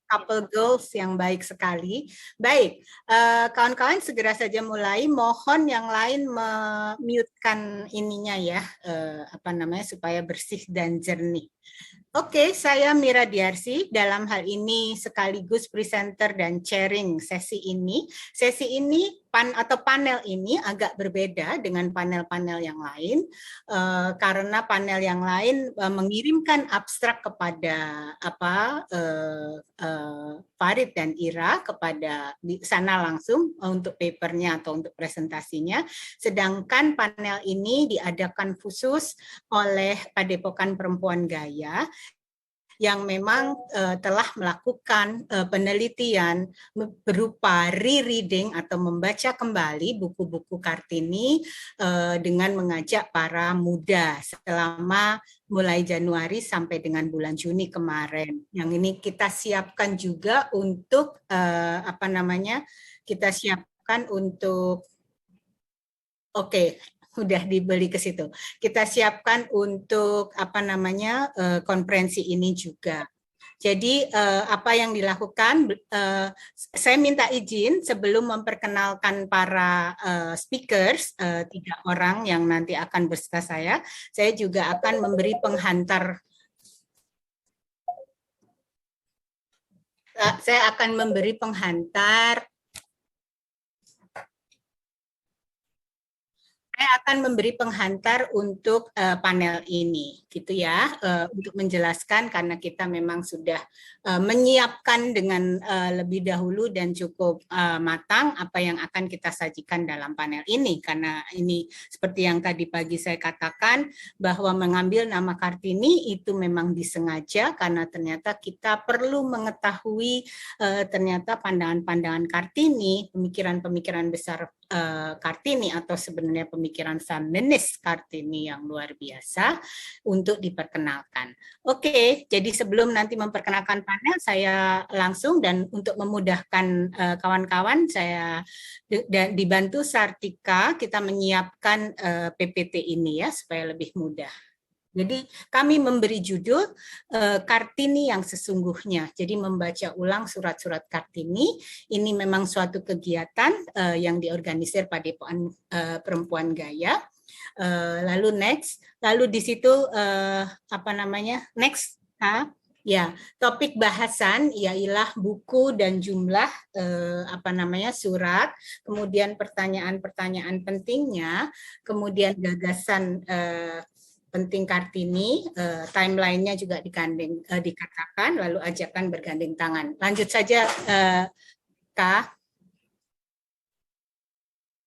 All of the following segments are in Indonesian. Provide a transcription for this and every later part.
couple goals yang baik sekali. Baik, kawan-kawan segera saja mulai. Mohon yang lain mute-kan ininya ya, supaya bersih dan jernih. Oke, saya Mira Diarsi. Dalam hal ini sekaligus presenter dan sharing sesi ini. Sesi ini panel ini agak berbeda dengan panel-panel yang lain karena panel yang lain mengirimkan abstrak kepada Farid dan Ira kepada di sana langsung untuk papernya atau untuk presentasinya. Sedangkan panel ini diadakan khusus oleh Padepokan Perempuan Gaya yang memang telah melakukan penelitian berupa rereading atau membaca kembali buku-buku Kartini dengan mengajak para muda selama mulai Januari sampai dengan bulan Juni kemarin. Yang ini kita siapkan juga untuk kita siapkan untuk udah dibeli ke situ. Kita siapkan untuk konferensi ini juga. Jadi apa yang dilakukan, saya minta izin sebelum memperkenalkan para speakers, 3 orang yang nanti akan beserta saya juga akan memberi penghantar. Saya akan memberi penghantar. Saya akan memberi penghantar untuk panel ini, gitu ya, untuk menjelaskan karena kita memang sudah menyiapkan dengan lebih dahulu dan cukup matang apa yang akan kita sajikan dalam panel ini. Karena ini seperti yang tadi pagi saya katakan bahwa mengambil nama Kartini itu memang disengaja karena ternyata kita perlu mengetahui ternyata pandangan-pandangan Kartini, pemikiran-pemikiran besar Kartini atau sebenarnya pemikiran feminis Kartini yang luar biasa untuk diperkenalkan. Oke, jadi sebelum nanti memperkenalkan panel, saya langsung dan untuk memudahkan kawan-kawan, saya dibantu Sartika, kita menyiapkan PPT ini ya supaya lebih mudah. Jadi kami memberi judul Kartini yang sesungguhnya. Jadi membaca ulang surat-surat Kartini. Ini memang suatu kegiatan yang diorganisir Padepokan Perempuan Gaya. Lalu next, lalu di situ next. Ya, topik bahasan ialah buku dan jumlah surat, kemudian pertanyaan-pertanyaan pentingnya, kemudian gagasan penting Kartini, timeline-nya juga dikatakan, lalu ajakan bergandeng tangan. Lanjut saja, Kak.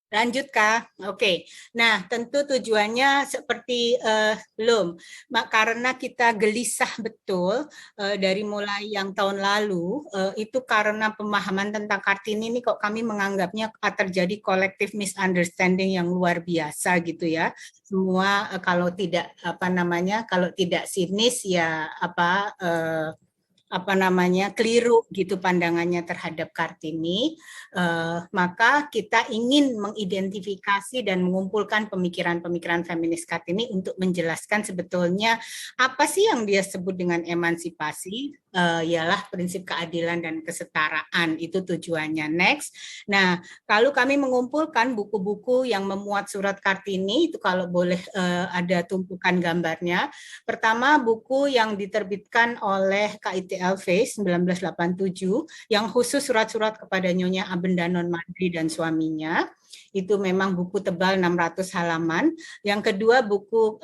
Lanjut, Kak. Oke. Nah, tentu tujuannya seperti belum. Karena kita gelisah betul dari mulai yang tahun lalu, itu karena pemahaman tentang Kartini ini kok kami menganggapnya terjadi collective misunderstanding yang luar biasa gitu ya. Semua kalau tidak kalau tidak sinis ya keliru gitu pandangannya terhadap Kartini, maka kita ingin mengidentifikasi dan mengumpulkan pemikiran-pemikiran feminis Kartini untuk menjelaskan sebetulnya apa sih yang dia sebut dengan emansipasi, ialah prinsip keadilan dan kesetaraan, itu tujuannya. Next. Nah, kalau kami mengumpulkan buku-buku yang memuat surat Kartini, itu kalau boleh ada tumpukan gambarnya. Pertama, buku yang diterbitkan oleh KITLV 1987 yang khusus surat-surat kepada Nyonya Abendanon Madri dan suaminya. Itu memang buku tebal 600 halaman. Yang kedua buku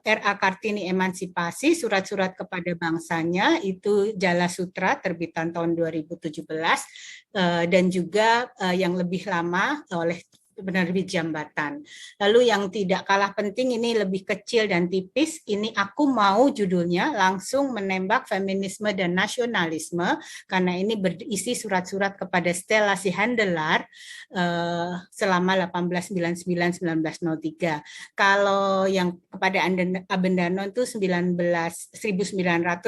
R.A. Kartini Emansipasi, surat-surat kepada bangsanya, itu Jala Sutra terbitan tahun 2017 dan juga yang lebih lama oleh penerbit Jambatan. Lalu yang tidak kalah penting, ini lebih kecil dan tipis, ini aku mau judulnya langsung menembak feminisme dan nasionalisme, karena ini berisi surat-surat kepada Stella Sihandelar selama 1899-1903. Kalau yang kepada Abendanon itu 1900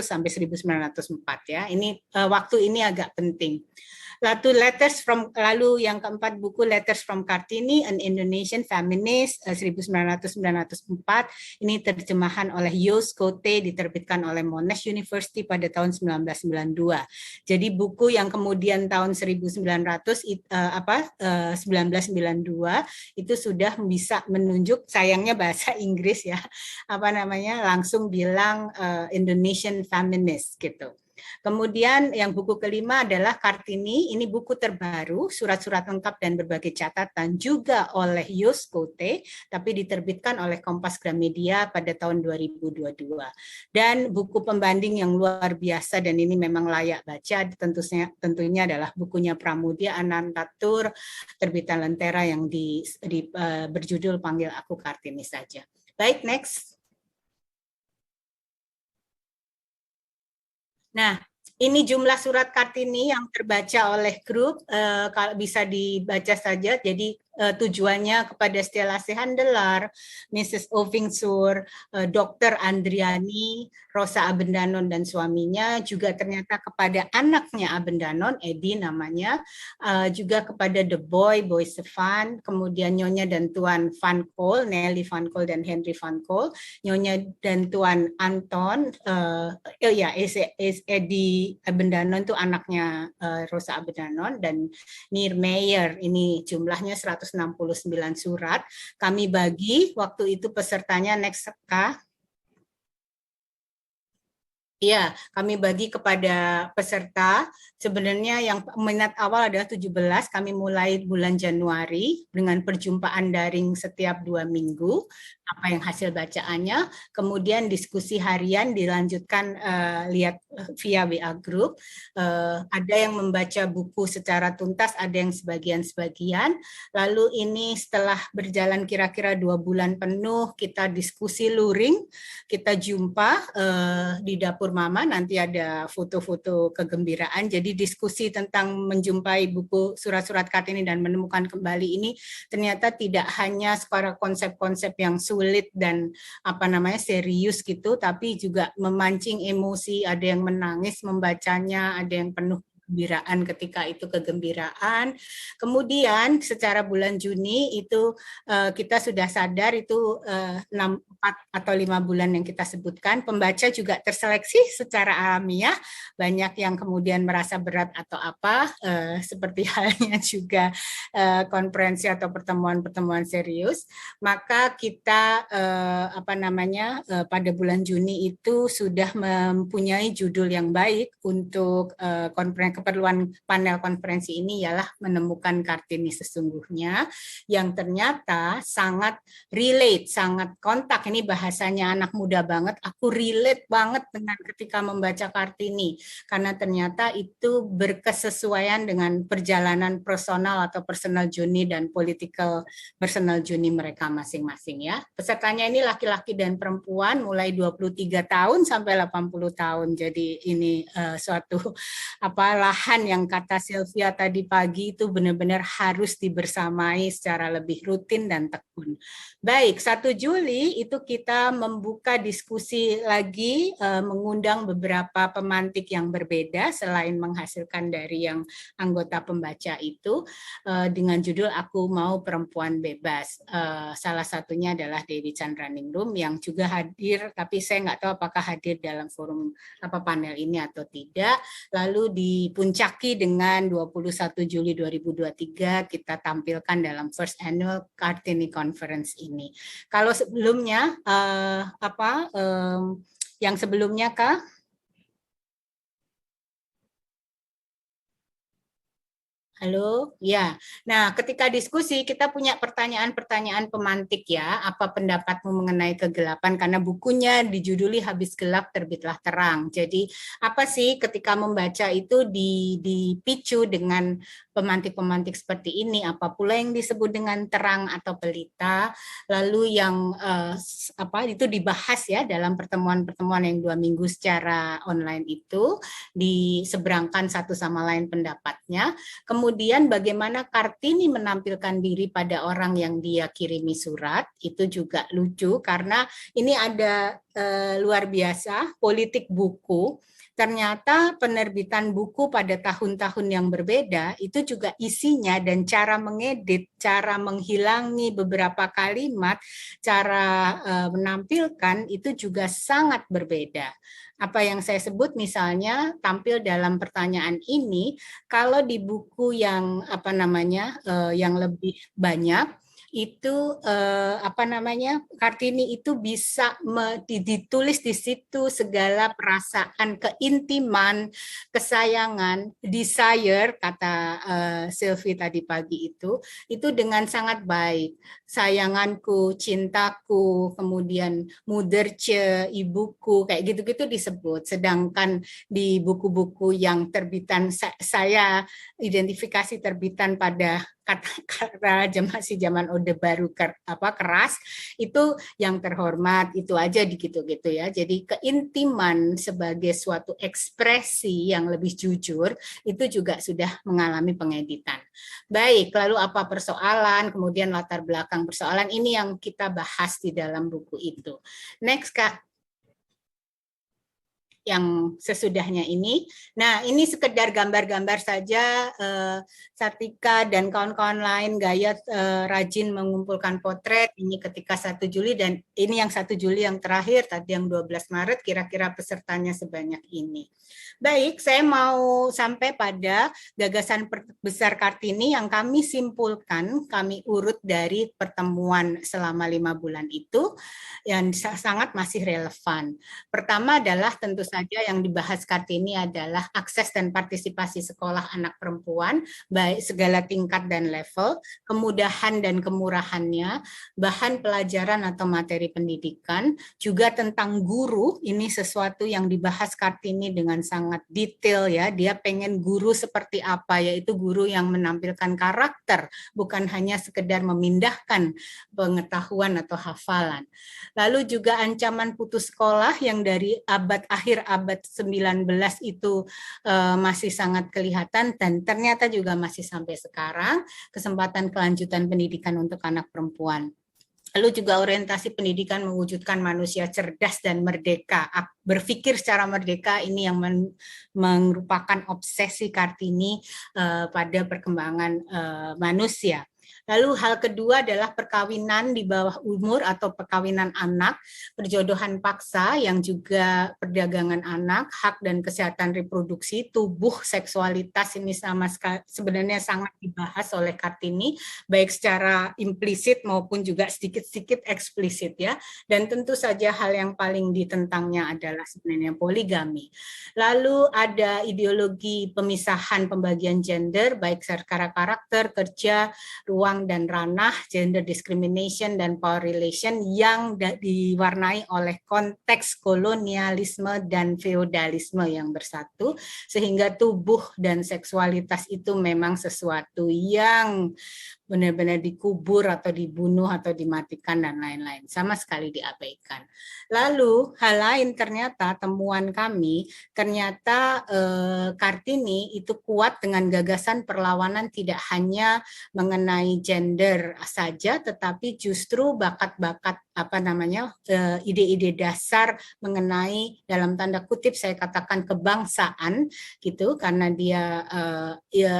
sampai 1904 ya. Ini waktu ini agak penting. Lalu yang keempat buku Letters from Kartini Kartini, An Indonesian Feminist 1904. Ini terjemahan oleh Jos Kote, diterbitkan oleh Monash University pada tahun 1992. Jadi buku yang kemudian tahun 1992 itu sudah bisa menunjuk, sayangnya bahasa Inggris ya, langsung bilang Indonesian Feminist gitu. Kemudian yang buku kelima adalah Kartini, ini buku terbaru, surat-surat lengkap dan berbagai catatan, juga oleh Jos Kote, tapi diterbitkan oleh Kompas Gramedia pada tahun 2022. Dan buku pembanding yang luar biasa, dan ini memang layak baca, tentunya adalah bukunya Pramudia Anantatur, terbitan Lentera, yang berjudul Panggil Aku Kartini Saja. Baik, next. Nah, ini jumlah surat Kartini yang terbaca oleh grup, kalau bisa dibaca saja. Jadi tujuannya kepada Stella Sehandelar, Mrs. Ovingsur, Dr. Andriani, Rosa Abendanon dan suaminya, juga ternyata kepada anaknya Abendanon, Edi namanya, juga kepada The Boy Stefan, kemudian Nyonya dan Tuan Van Kool, Nelly Van Kool dan Henry Van Kool, Nyonya dan Tuan Anton, Edi Abendanon itu anaknya Rosa Abendanon, dan Nir Meyer, ini jumlahnya 169 surat. Kami bagi waktu itu pesertanya, next Kak. Iya, kami bagi kepada peserta. Sebenarnya yang minat awal adalah 17, kami mulai bulan Januari dengan perjumpaan daring setiap 2 minggu, apa yang hasil bacaannya, kemudian diskusi harian dilanjutkan lihat via WA Group. Ada yang membaca buku secara tuntas, ada yang sebagian-sebagian. Lalu ini setelah berjalan kira-kira 2 bulan penuh, kita diskusi luring, kita jumpa di dapur Mama, nanti ada foto-foto kegembiraan. Jadi diskusi tentang menjumpai buku surat-surat Kartini dan menemukan kembali ini ternyata tidak hanya secara konsep-konsep yang sulit dan serius gitu, tapi juga memancing emosi, ada yang menangis membacanya, ada yang penuh kegembiraan ketika itu kegembiraan. Kemudian secara bulan Juni itu kita sudah sadar itu 4 atau 5 bulan yang kita sebutkan, pembaca juga terseleksi secara alamiah, banyak yang kemudian merasa berat atau apa, seperti halnya juga konferensi atau pertemuan-pertemuan serius. Maka kita pada bulan Juni itu sudah mempunyai judul yang baik untuk keperluan panel konferensi ini, ialah menemukan Kartini sesungguhnya, yang ternyata sangat relate, sangat kontak. Ini bahasanya anak muda banget, aku relate banget dengan ketika membaca Kartini, karena ternyata itu berkesesuaian dengan perjalanan personal atau personal journey dan political personal journey mereka masing-masing ya. Pesertanya ini laki-laki dan perempuan mulai 23 tahun sampai 80 tahun. Jadi ini suatu lahan yang kata Sylvia tadi pagi itu benar-benar harus dibersamai secara lebih rutin dan tekun. Baik, 1 Juli itu kita membuka diskusi lagi, mengundang beberapa pemantik yang berbeda selain menghasilkan dari yang anggota pembaca itu, dengan judul Aku Mau Perempuan Bebas. Salah satunya adalah Dewi Chandraningrum yang juga hadir, tapi saya nggak tahu apakah hadir dalam forum panel ini atau tidak. Lalu dipuncaki dengan 21 Juli 2023 kita tampilkan dalam First Annual Kartini Conference ini. Kalau sebelumnya yang sebelumnya Kak? Halo, ya. Nah, ketika diskusi kita punya pertanyaan-pertanyaan pemantik ya. Apa pendapatmu mengenai kegelapan? Karena bukunya dijuduli Habis Gelap Terbitlah Terang. Jadi apa sih ketika membaca itu dipicu dengan pemantik-pemantik seperti ini? Apa pula yang disebut dengan terang atau pelita? Lalu yang itu dibahas ya dalam pertemuan-pertemuan yang 2 minggu secara online itu, diseberangkan satu sama lain pendapatnya. Kemudian bagaimana Kartini menampilkan diri pada orang yang dia kirimi surat, itu juga lucu karena ini ada luar biasa politik buku. ternyata penerbitan buku pada tahun-tahun yang berbeda itu juga isinya dan cara mengedit, cara menghilangi beberapa kalimat, cara menampilkan itu juga sangat berbeda. Apa yang saya sebut misalnya tampil dalam pertanyaan ini, kalau di buku yang apa namanya yang lebih banyak itu apa namanya Kartini itu bisa ditulis di situ segala perasaan keintiman, kesayangan, desire kata Sylvie tadi pagi itu dengan sangat baik. Sayanganku, cintaku, kemudian muderce, ibuku, kayak gitu-gitu disebut. Sedangkan di buku-buku yang terbitan saya identifikasi terbitan pada kata masih zaman Orde Baru keras itu yang terhormat itu aja gitu-gitu ya. Jadi keintiman sebagai suatu ekspresi yang lebih jujur itu juga sudah mengalami pengeditan. Baik, lalu apa persoalan, kemudian latar belakang persoalan ini yang kita bahas di dalam buku itu. Next Kak. Yang sesudahnya ini. Nah, ini sekedar gambar-gambar saja. Sartika dan kawan-kawan lain gaya rajin mengumpulkan potret. Ini ketika 1 Juli dan ini yang 1 Juli yang terakhir, tadi yang 12 Maret, kira-kira pesertanya sebanyak ini. Baik, saya mau sampai pada gagasan besar Kartini yang kami simpulkan, kami urut dari pertemuan selama 5 bulan itu, yang sangat masih relevan. Pertama adalah tentu saja yang dibahas Kartini adalah akses dan partisipasi sekolah anak perempuan, baik segala tingkat dan level, kemudahan dan kemurahannya, bahan pelajaran atau materi pendidikan, juga tentang guru, ini sesuatu yang dibahas Kartini dengan sangat detail ya, dia pengen guru seperti apa, yaitu guru yang menampilkan karakter, bukan hanya sekedar memindahkan pengetahuan atau hafalan. Lalu juga ancaman putus sekolah yang dari akhir abad 19 itu masih sangat kelihatan dan ternyata juga masih sampai sekarang, kesempatan kelanjutan pendidikan untuk anak perempuan. Lalu juga orientasi pendidikan mewujudkan manusia cerdas dan merdeka. Berpikir secara merdeka ini yang merupakan obsesi Kartini pada perkembangan manusia. Lalu hal kedua adalah perkawinan di bawah umur atau perkawinan anak, perjodohan paksa yang juga perdagangan anak, hak dan kesehatan reproduksi, tubuh, seksualitas ini sama sebenarnya sangat dibahas oleh Kartini, baik secara implisit maupun juga sedikit-sedikit eksplisit ya. Dan tentu saja hal yang paling ditentangnya adalah sebenarnya poligami. Lalu ada ideologi pemisahan pembagian gender, baik secara karakter, kerja, ruang dan ranah, gender discrimination dan power relation yang diwarnai oleh konteks kolonialisme dan feodalisme yang bersatu, sehingga tubuh dan seksualitas itu memang sesuatu yang benar-benar dikubur atau dibunuh atau dimatikan dan lain-lain, sama sekali diabaikan. Lalu hal lain ternyata temuan kami ternyata Kartini itu kuat dengan gagasan perlawanan tidak hanya mengenai gender saja, tetapi justru bakat-bakat apa namanya ide-ide dasar mengenai dalam tanda kutip saya katakan kebangsaan gitu, karena dia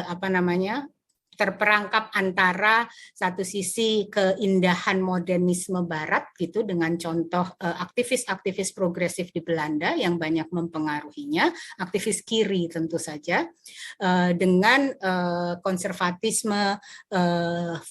apa namanya terperangkap antara satu sisi keindahan modernisme barat gitu dengan contoh aktivis-aktivis progresif di Belanda yang banyak mempengaruhinya, aktivis kiri tentu saja, dengan konservatisme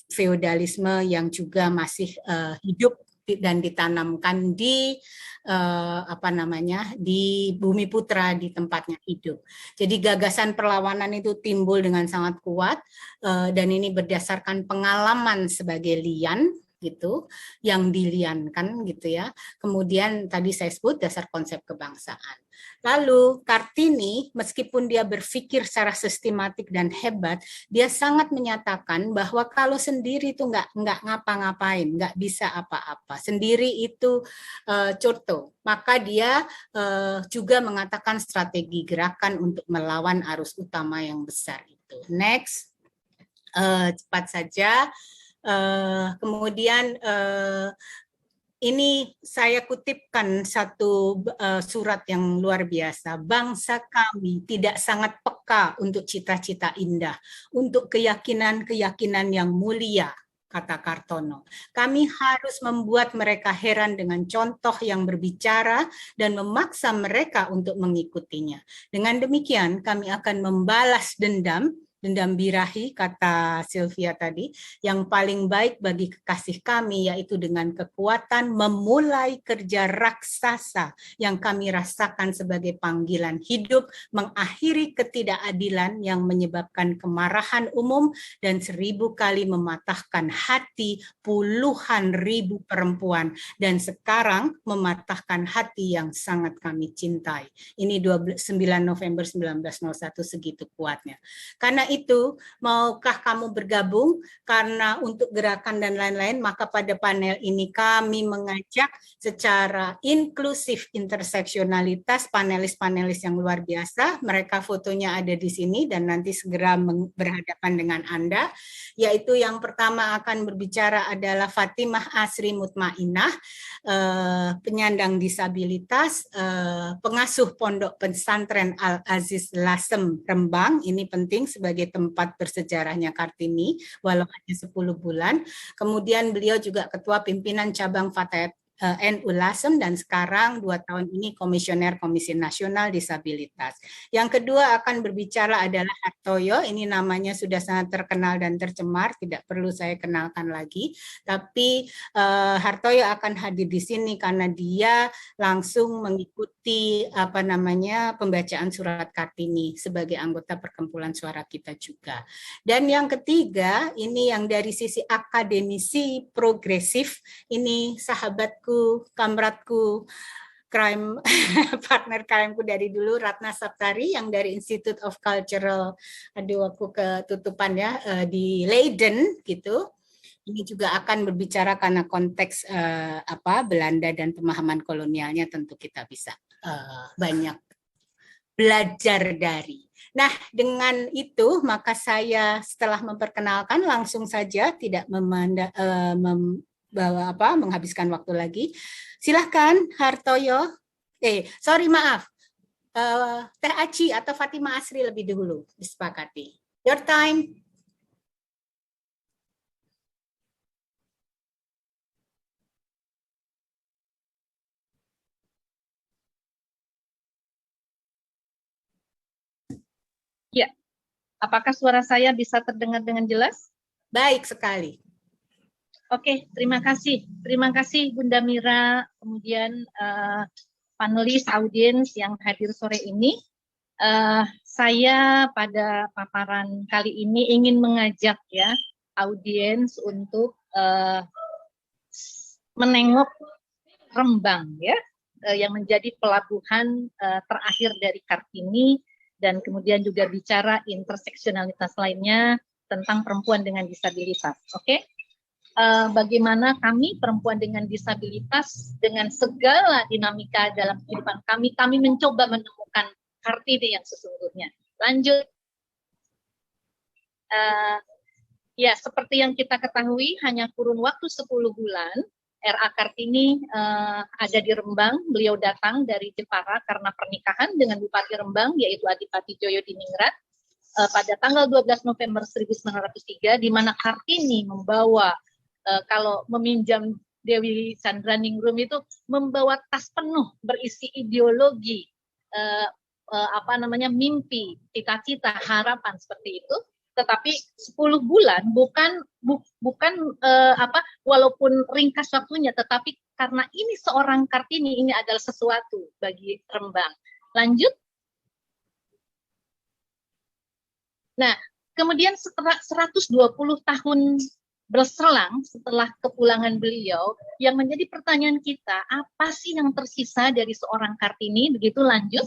feodalisme yang juga masih hidup dan ditanamkan di apa namanya di Bumi Putra di tempatnya hidup. Jadi gagasan perlawanan itu timbul dengan sangat kuat dan ini berdasarkan pengalaman sebagai lian gitu yang diliankan gitu ya. Kemudian tadi saya sebut dasar konsep kebangsaan. Lalu Kartini meskipun dia berpikir secara sistematik dan hebat, dia sangat menyatakan bahwa kalau sendiri itu nggak ngapa-ngapain, nggak bisa apa-apa. Sendiri itu contoh. Maka dia juga mengatakan strategi gerakan untuk melawan arus utama yang besar itu. Next, cepat saja. Kemudian ini saya kutipkan satu surat yang luar biasa. Bangsa kami tidak sangat peka untuk cita-cita indah, untuk keyakinan-keyakinan yang mulia, kata Kartono. Kami harus membuat mereka heran dengan contoh yang berbicara dan memaksa mereka untuk mengikutinya. Dengan demikian, kami akan membalas dendam birahi, kata Sylvia tadi, yang paling baik bagi kekasih kami, yaitu dengan kekuatan memulai kerja raksasa yang kami rasakan sebagai panggilan hidup, mengakhiri ketidakadilan yang menyebabkan kemarahan umum dan 1000 kali mematahkan hati puluhan ribu perempuan, dan sekarang mematahkan hati yang sangat kami cintai. Ini 9 November 1901, segitu kuatnya. Karena itu, maukah kamu bergabung? Karena untuk gerakan dan lain-lain, maka pada panel ini kami mengajak secara inklusif interseksionalitas panelis-panelis yang luar biasa. Mereka fotonya ada di sini dan nanti segera berhadapan dengan Anda. Yaitu yang pertama akan berbicara adalah Fatimah Asri Mutmainah, penyandang disabilitas, pengasuh Pondok Pesantren Al-Aziz Lasem Rembang. Ini penting sebagai tempat bersejarahnya Kartini, walau hanya 10 bulan. Kemudian beliau juga ketua pimpinan cabang Fatayat NU Lasem, dan sekarang 2 tahun ini komisioner Komisi Nasional Disabilitas. Yang kedua akan berbicara adalah Hartoyo. Ini namanya sudah sangat terkenal dan tercemar, tidak perlu saya kenalkan lagi. Tapi Hartoyo akan hadir di sini karena dia langsung mengikuti pembacaan surat Kartini sebagai anggota perkumpulan suara kita juga. Dan yang ketiga, ini yang dari sisi akademisi progresif, ini sahabatku, kamratku, crime partner crime-ku dari dulu, Ratna Saptari, yang dari Institute of Cultural, aduh aku ketutupan ya, di Leiden gitu. Ini juga akan berbicara karena konteks Belanda dan pemahaman kolonialnya, tentu kita bisa banyak belajar dari. Nah, dengan itu maka saya setelah memperkenalkan langsung saja, tidak menghabiskan waktu lagi. Silahkan Hartoyo. Maaf. Teh Aci atau Fatimah Asri lebih dulu disepakati. Your time. Ya, apakah suara saya bisa terdengar dengan jelas? Baik sekali. Oke, terima kasih. Terima kasih Bunda Mira, kemudian panelis, audiens yang hadir sore ini. Saya pada paparan kali ini ingin mengajak ya audiens untuk menengok Rembang ya, yang menjadi pelabuhan terakhir dari Kartini, dan kemudian juga bicara interseksionalitas lainnya tentang perempuan dengan disabilitas. Oke. Bagaimana kami perempuan dengan disabilitas dengan segala dinamika dalam kehidupan kami mencoba menemukan Kartini yang sesungguhnya. Lanjut. Ya, seperti yang kita ketahui, hanya kurun waktu 10 bulan, R.A. Kartini ada di Rembang. Beliau datang dari Jepara karena pernikahan dengan Bupati Rembang, yaitu Adipati Joyo Diningrat, pada tanggal 12 November 1903, di mana Kartini membawa, kalau meminjam Dewi Chandraningrum itu, membawa tas penuh berisi ideologi, mimpi, cita-cita, harapan seperti itu. Tetapi 10 bulan bukan walaupun ringkas waktunya, tetapi karena ini seorang Kartini, ini adalah sesuatu bagi Rembang. Lanjut. Nah, kemudian setelah 120 tahun berselang setelah kepulangan beliau, yang menjadi pertanyaan kita, apa sih yang tersisa dari seorang Kartini? Begitu. Lanjut.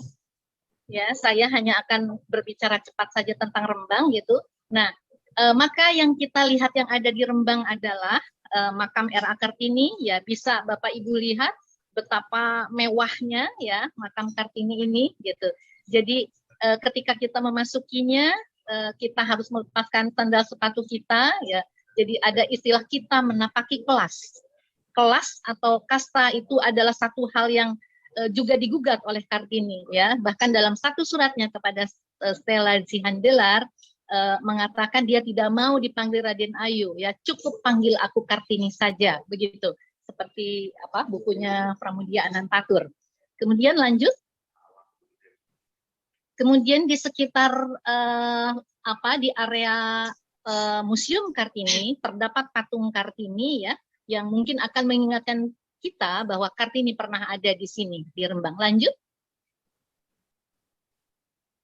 Ya, saya hanya akan berbicara cepat saja tentang Rembang gitu. Nah, maka yang kita lihat yang ada di Rembang adalah makam R.A. Kartini. Ya, bisa Bapak Ibu lihat betapa mewahnya ya makam Kartini ini gitu. Jadi ketika kita memasukinya, kita harus melepaskan sandal sepatu kita ya. Jadi ada istilah kita menapaki kelas. kelas atau kasta itu adalah satu hal yang juga digugat oleh Kartini, ya. Bahkan dalam satu suratnya kepada Stella Zihandelar mengatakan dia tidak mau dipanggil Raden Ayu, ya, cukup panggil aku Kartini saja, begitu. Seperti apa bukunya Pramudia Anantatur. Kemudian lanjut. Kemudian di sekitar di area Museum Kartini terdapat patung Kartini, ya, yang mungkin akan mengingatkan kita bahwa Kartini pernah ada di sini di Rembang. Lanjut.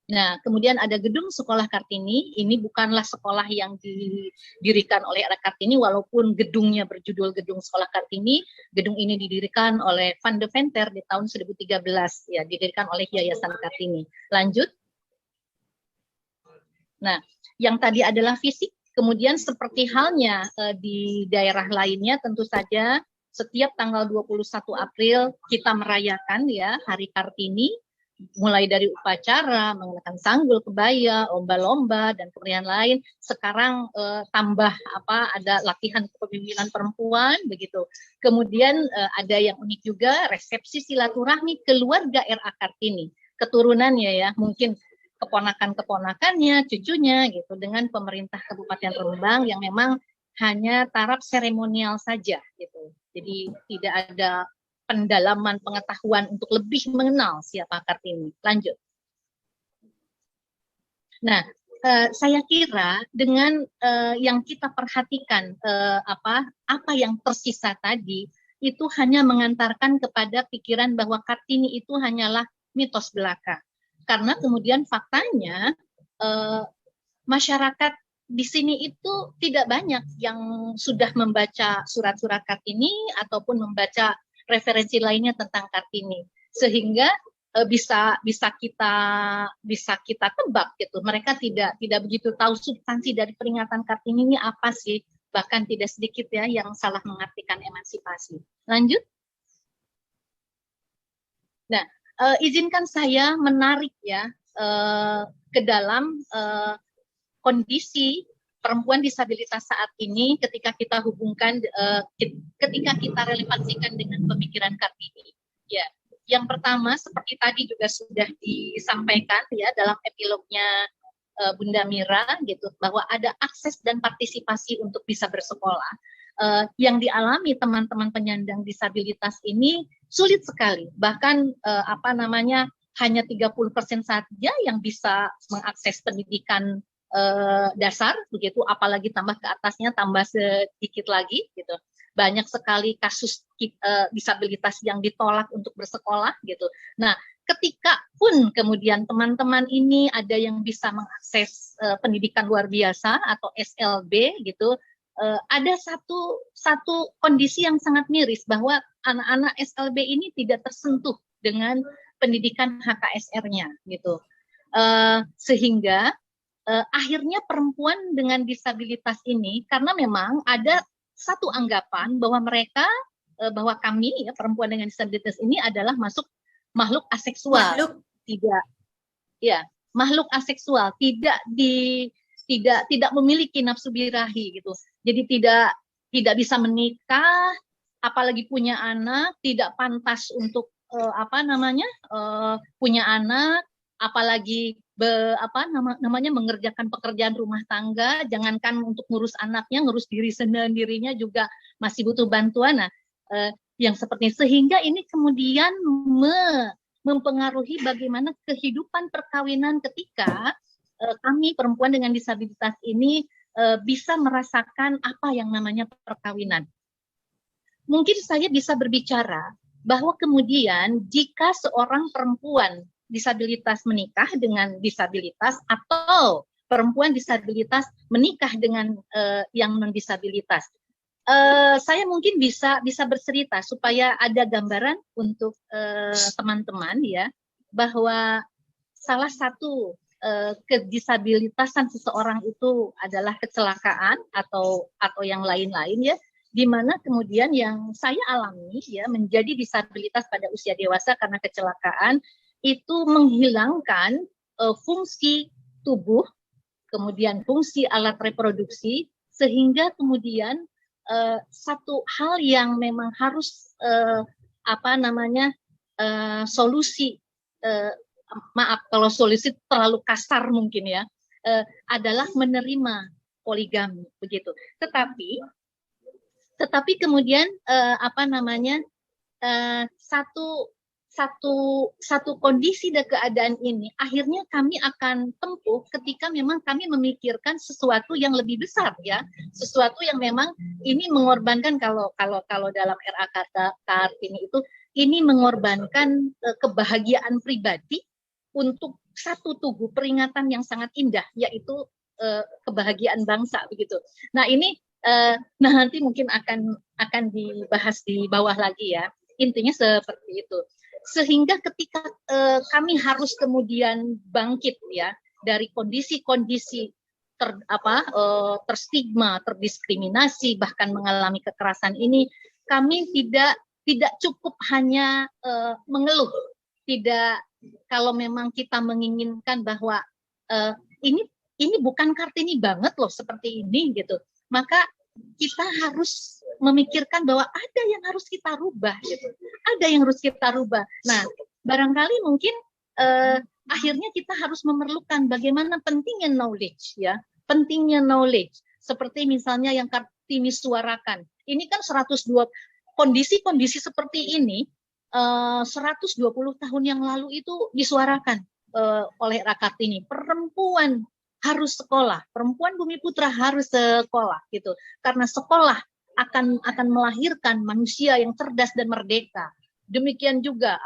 Nah, kemudian ada gedung sekolah Kartini. Ini bukanlah sekolah yang didirikan oleh era Kartini, walaupun gedungnya berjudul Gedung Sekolah Kartini. Gedung ini didirikan oleh Van de Venter di tahun 2013, ya, didirikan oleh Yayasan Kartini. Lanjut. Nah, yang tadi adalah fisik. Kemudian seperti halnya di daerah lainnya, tentu saja setiap tanggal 21 April kita merayakan, ya, Hari Kartini, mulai dari upacara, mengenakan sanggul, kebaya, lomba-lomba, dan kemudian lain. Sekarang tambah ada latihan kepemimpinan perempuan, begitu. Kemudian ada yang unik juga, resepsi silaturahmi keluarga R.A. Kartini, keturunannya, ya, mungkin keponakan-keponakannya, cucunya, gitu, dengan pemerintah Kabupaten Rembang yang memang hanya taraf seremonial saja, gitu. Jadi tidak ada pendalaman pengetahuan untuk lebih mengenal siapa Kartini. Lanjut. Nah, saya kira dengan yang kita perhatikan apa yang tersisa tadi itu hanya mengantarkan kepada pikiran bahwa Kartini itu hanyalah mitos belaka. Karena kemudian faktanya masyarakat di sini itu tidak banyak yang sudah membaca surat-surat Kartini ataupun membaca referensi lainnya tentang Kartini, sehingga bisa kita tebak, gitu. Mereka tidak begitu tahu substansi dari peringatan Kartini ini apa sih, bahkan tidak sedikit, ya, yang salah mengartikan emansipasi. Lanjut. Nah, izinkan saya menarik, ya, ke dalam kondisi perempuan disabilitas saat ini ketika kita hubungkan, ketika kita relevansikan dengan pemikiran Kartini. Ya, yang pertama seperti tadi juga sudah disampaikan, ya, dalam epilognya Bunda Mira, gitu, bahwa ada akses dan partisipasi untuk bisa bersekolah. Yang dialami teman-teman penyandang disabilitas ini sulit sekali, bahkan hanya 30% saja yang bisa mengakses pendidikan dasar, begitu, apalagi tambah ke atasnya tambah sedikit lagi, gitu. Banyak sekali kasus disabilitas yang ditolak untuk bersekolah, gitu. Nah, ketika pun kemudian teman-teman ini ada yang bisa mengakses pendidikan luar biasa atau SLB, gitu, ada satu kondisi yang sangat miris bahwa anak-anak SLB ini tidak tersentuh dengan pendidikan HKSR-nya, gitu. Sehingga akhirnya perempuan dengan disabilitas ini, karena memang ada satu anggapan bahwa bahwa kami, ya, perempuan dengan disabilitas ini adalah makhluk aseksual, makhluk aseksual, tidak memiliki nafsu birahi, gitu. Jadi tidak bisa menikah, apalagi punya anak, tidak pantas untuk punya anak, apalagi mengerjakan pekerjaan rumah tangga, jangankan untuk ngurus anaknya, ngurus diri sendirinya juga masih butuh bantuan. Nah, yang seperti sehingga ini kemudian mempengaruhi bagaimana kehidupan perkawinan ketika kami perempuan dengan disabilitas ini bisa merasakan apa yang namanya perkawinan. Mungkin saya bisa berbicara bahwa kemudian jika seorang perempuan disabilitas menikah dengan disabilitas atau perempuan disabilitas menikah dengan yang non-disabilitas, saya mungkin bisa bercerita supaya ada gambaran untuk teman-teman, ya, bahwa salah satu kedisabilitasan seseorang itu adalah kecelakaan atau yang lain-lain, ya, di mana kemudian yang saya alami, ya, menjadi disabilitas pada usia dewasa karena kecelakaan itu menghilangkan fungsi tubuh, kemudian fungsi alat reproduksi, sehingga kemudian satu hal yang memang harus solusi, maaf kalau solusi terlalu kasar mungkin ya, adalah menerima poligami begitu. Tetapi kemudian satu kondisi dan keadaan ini akhirnya kami akan tempuh ketika memang kami memikirkan sesuatu yang lebih besar ya, sesuatu yang memang ini mengorbankan, kalau dalam RA Kartini itu ini mengorbankan kebahagiaan pribadi untuk satu tugu peringatan yang sangat indah, yaitu kebahagiaan bangsa begitu. Nah ini nanti mungkin akan dibahas di bawah lagi ya. Intinya seperti itu. Sehingga ketika kami harus kemudian bangkit ya dari kondisi-kondisi terstigma, terdiskriminasi, bahkan mengalami kekerasan ini, kami tidak cukup hanya mengeluh. Tidak, kalau memang kita menginginkan bahwa ini bukan Kartini banget loh seperti ini gitu, maka kita harus memikirkan bahwa ada yang harus kita rubah gitu. Ada yang harus kita rubah. Nah, barangkali mungkin akhirnya kita harus memerlukan bagaimana pentingnya knowledge ya. Pentingnya knowledge. Seperti misalnya yang Kartini suarakan. Ini kan 120 kondisi-kondisi seperti ini 120 tahun yang lalu itu disuarakan oleh Kartini. Perempuan harus sekolah, perempuan Bumi Putra harus sekolah gitu, karena sekolah akan melahirkan manusia yang cerdas dan merdeka. Demikian juga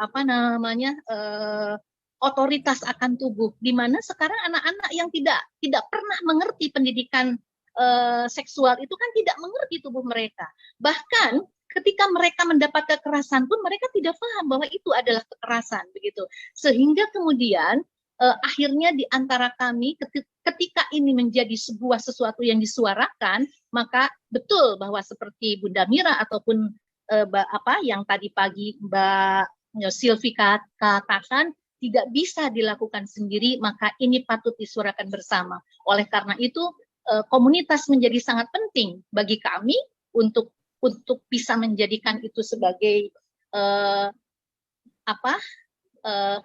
otoritas akan tumbuh, di mana sekarang anak-anak yang tidak pernah mengerti pendidikan seksual itu kan tidak mengerti tubuh mereka. Bahkan ketika mereka mendapat kekerasan pun mereka tidak paham bahwa itu adalah kekerasan begitu. Sehingga kemudian akhirnya di antara kami ketika ini menjadi sesuatu yang disuarakan, maka betul bahwa seperti Bunda Mira ataupun yang tadi pagi Mbak Silvi katakan, tidak bisa dilakukan sendiri, maka ini patut disuarakan bersama. Oleh karena itu komunitas menjadi sangat penting bagi kami untuk bisa menjadikan itu sebagai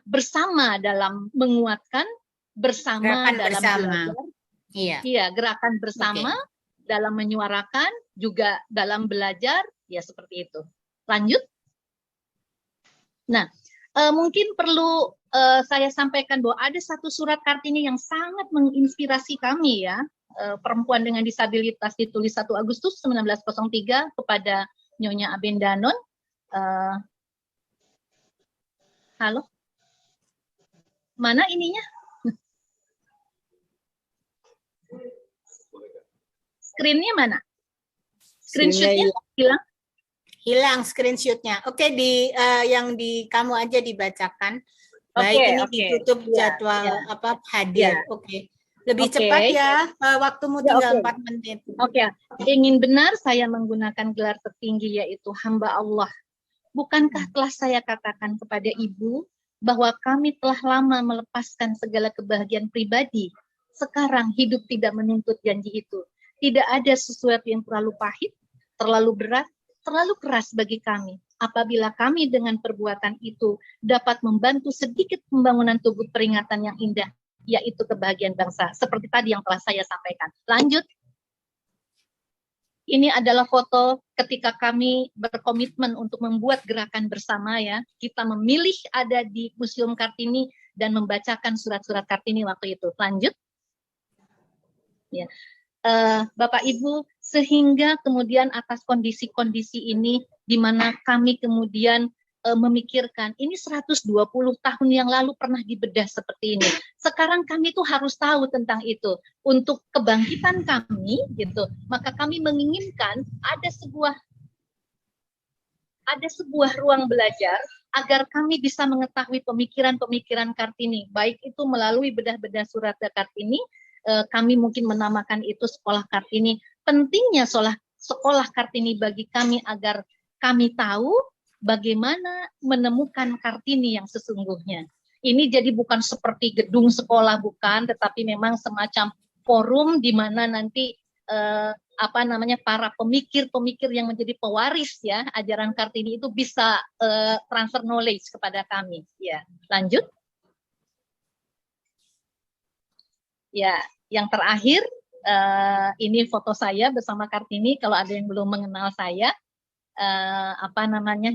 bersama dalam menguatkan, bersama gerakan dalam bersama. belajar, iya gerakan bersama dalam menyuarakan, juga dalam belajar, ya seperti itu. Lanjut. Nah, mungkin perlu saya sampaikan bahwa ada satu surat Kartini yang sangat menginspirasi kami ya, perempuan dengan disabilitas, ditulis 1 Agustus 1903 kepada Nyonya Abendanon. Halo? Mana ininya? Screen-nya mana? Screenshot-nya hilang? Hilang screenshot-nya. Oke, yang di kamu aja dibacakan. Baik, ini ditutup jadwal hadir. Oke. Lebih cepat ya, waktumu tinggal 4 menit. Oke. Ingin benar saya menggunakan gelar tertinggi yaitu hamba Allah. Bukankah telah saya katakan kepada Ibu bahwa kami telah lama melepaskan segala kebahagiaan pribadi. Sekarang hidup tidak menuntut janji itu. Tidak ada sesuatu yang terlalu pahit, terlalu berat, terlalu keras bagi kami. Apabila kami dengan perbuatan itu dapat membantu sedikit pembangunan tubuh peringatan yang indah, yaitu kebahagiaan bangsa. Seperti tadi yang telah saya sampaikan. Lanjut. Ini adalah foto ketika kami berkomitmen untuk membuat gerakan bersama ya. Kita memilih ada di Museum Kartini dan membacakan surat-surat Kartini waktu itu. Lanjut. Ya. Bapak Ibu, sehingga kemudian atas kondisi-kondisi ini di mana kami kemudian memikirkan ini 120 tahun yang lalu pernah dibedah seperti ini. Sekarang kami tuh harus tahu tentang itu. Untuk kebangkitan kami gitu, maka kami menginginkan ada sebuah ruang belajar agar kami bisa mengetahui pemikiran-pemikiran Kartini, baik itu melalui bedah-bedah surat Kartini, kami mungkin menamakan itu sekolah Kartini. Pentingnya sekolah Kartini bagi kami agar kami tahu bagaimana menemukan Kartini yang sesungguhnya. Ini jadi bukan seperti gedung sekolah, bukan, tetapi memang semacam forum di mana nanti para pemikir-pemikir yang menjadi pewaris ya ajaran Kartini itu bisa transfer knowledge kepada kami. Ya, lanjut. Ya, yang terakhir ini foto saya bersama Kartini. Kalau ada yang belum mengenal saya,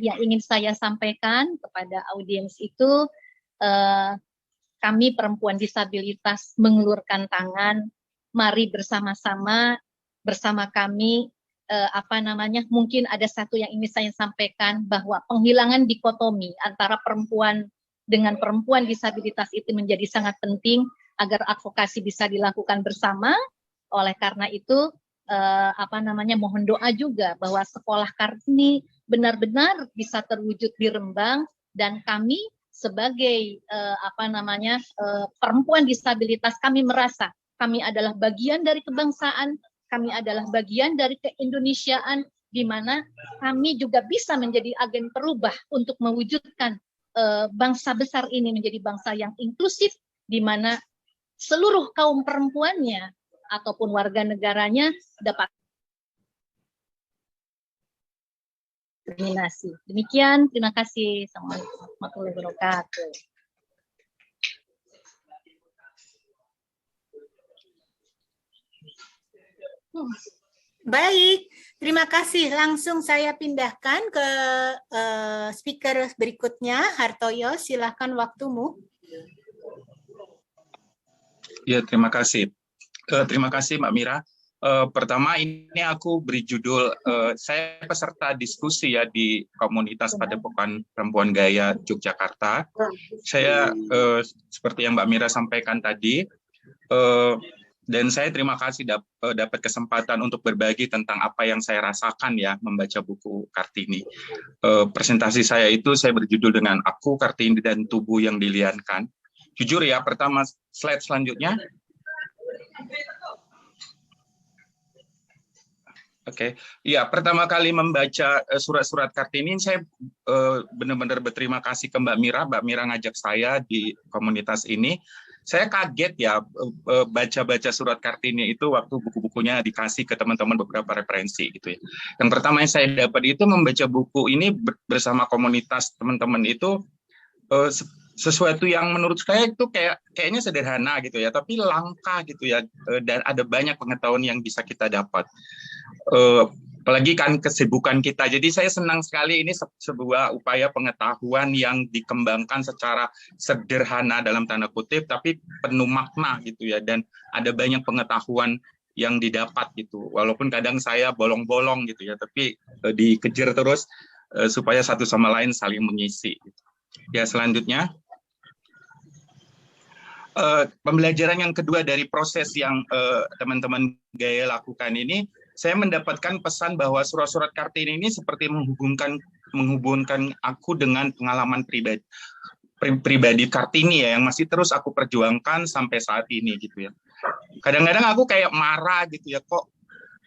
yang ingin saya sampaikan kepada audiens itu, kami perempuan disabilitas mengulurkan tangan, mari bersama-sama bersama kami, mungkin ada satu yang ingin saya sampaikan, bahwa penghilangan dikotomi antara perempuan dengan perempuan disabilitas itu menjadi sangat penting agar advokasi bisa dilakukan bersama. Oleh karena itu, mohon doa juga bahwa sekolah Kartini benar-benar bisa terwujud di Rembang, dan kami sebagai perempuan disabilitas, kami merasa kami adalah bagian dari kebangsaan, kami adalah bagian dari keindonesiaan, di mana kami juga bisa menjadi agen perubah untuk mewujudkan bangsa besar ini menjadi bangsa yang inklusif, di mana seluruh kaum perempuannya ataupun warga negaranya dapat diskriminasi. Demikian, terima kasih. Assalamualaikum warahmatullahi wabarakatuh. Baik, terima kasih. Langsung saya pindahkan ke speaker berikutnya, Hartoyo. Silakan waktumu. Ya, terima kasih. Terima kasih, Mbak Mira. Pertama, ini aku beri judul, saya peserta diskusi ya di komunitas Padepokan Perempuan Gaya Yogyakarta. Saya seperti yang Mbak Mira sampaikan tadi, dan saya terima kasih dapat kesempatan untuk berbagi tentang apa yang saya rasakan ya membaca buku Kartini. Presentasi saya itu saya berjudul dengan Aku, Kartini, dan Tubuh yang Diliankan. Jujur ya, pertama slide selanjutnya. Oke, ya pertama kali membaca surat-surat Kartini, saya benar-benar berterima kasih ke Mbak Mira. Mbak Mira ngajak saya di komunitas ini. Saya kaget ya baca-baca surat Kartini itu waktu buku-bukunya dikasih ke teman-teman beberapa referensi gitu ya. Yang pertama yang saya dapat itu membaca buku ini bersama komunitas teman-teman itu sesuatu yang menurut saya itu kayaknya sederhana gitu ya, tapi langka gitu ya, dan ada banyak pengetahuan yang bisa kita dapat. Apalagi kan kesibukan kita. Jadi saya senang sekali ini sebuah upaya pengetahuan yang dikembangkan secara sederhana dalam tanda kutip, tapi penuh makna gitu ya, dan ada banyak pengetahuan yang didapat gitu. Walaupun kadang saya bolong-bolong gitu ya, tapi dikejar terus supaya satu sama lain saling mengisi. Ya, selanjutnya. Pembelajaran yang kedua dari proses yang teman-teman Gaya lakukan ini, saya mendapatkan pesan bahwa surat-surat Kartini ini seperti menghubungkan aku dengan pengalaman pribadi Kartini ya, yang masih terus aku perjuangkan sampai saat ini gitu ya. Kadang-kadang aku kayak marah gitu ya, kok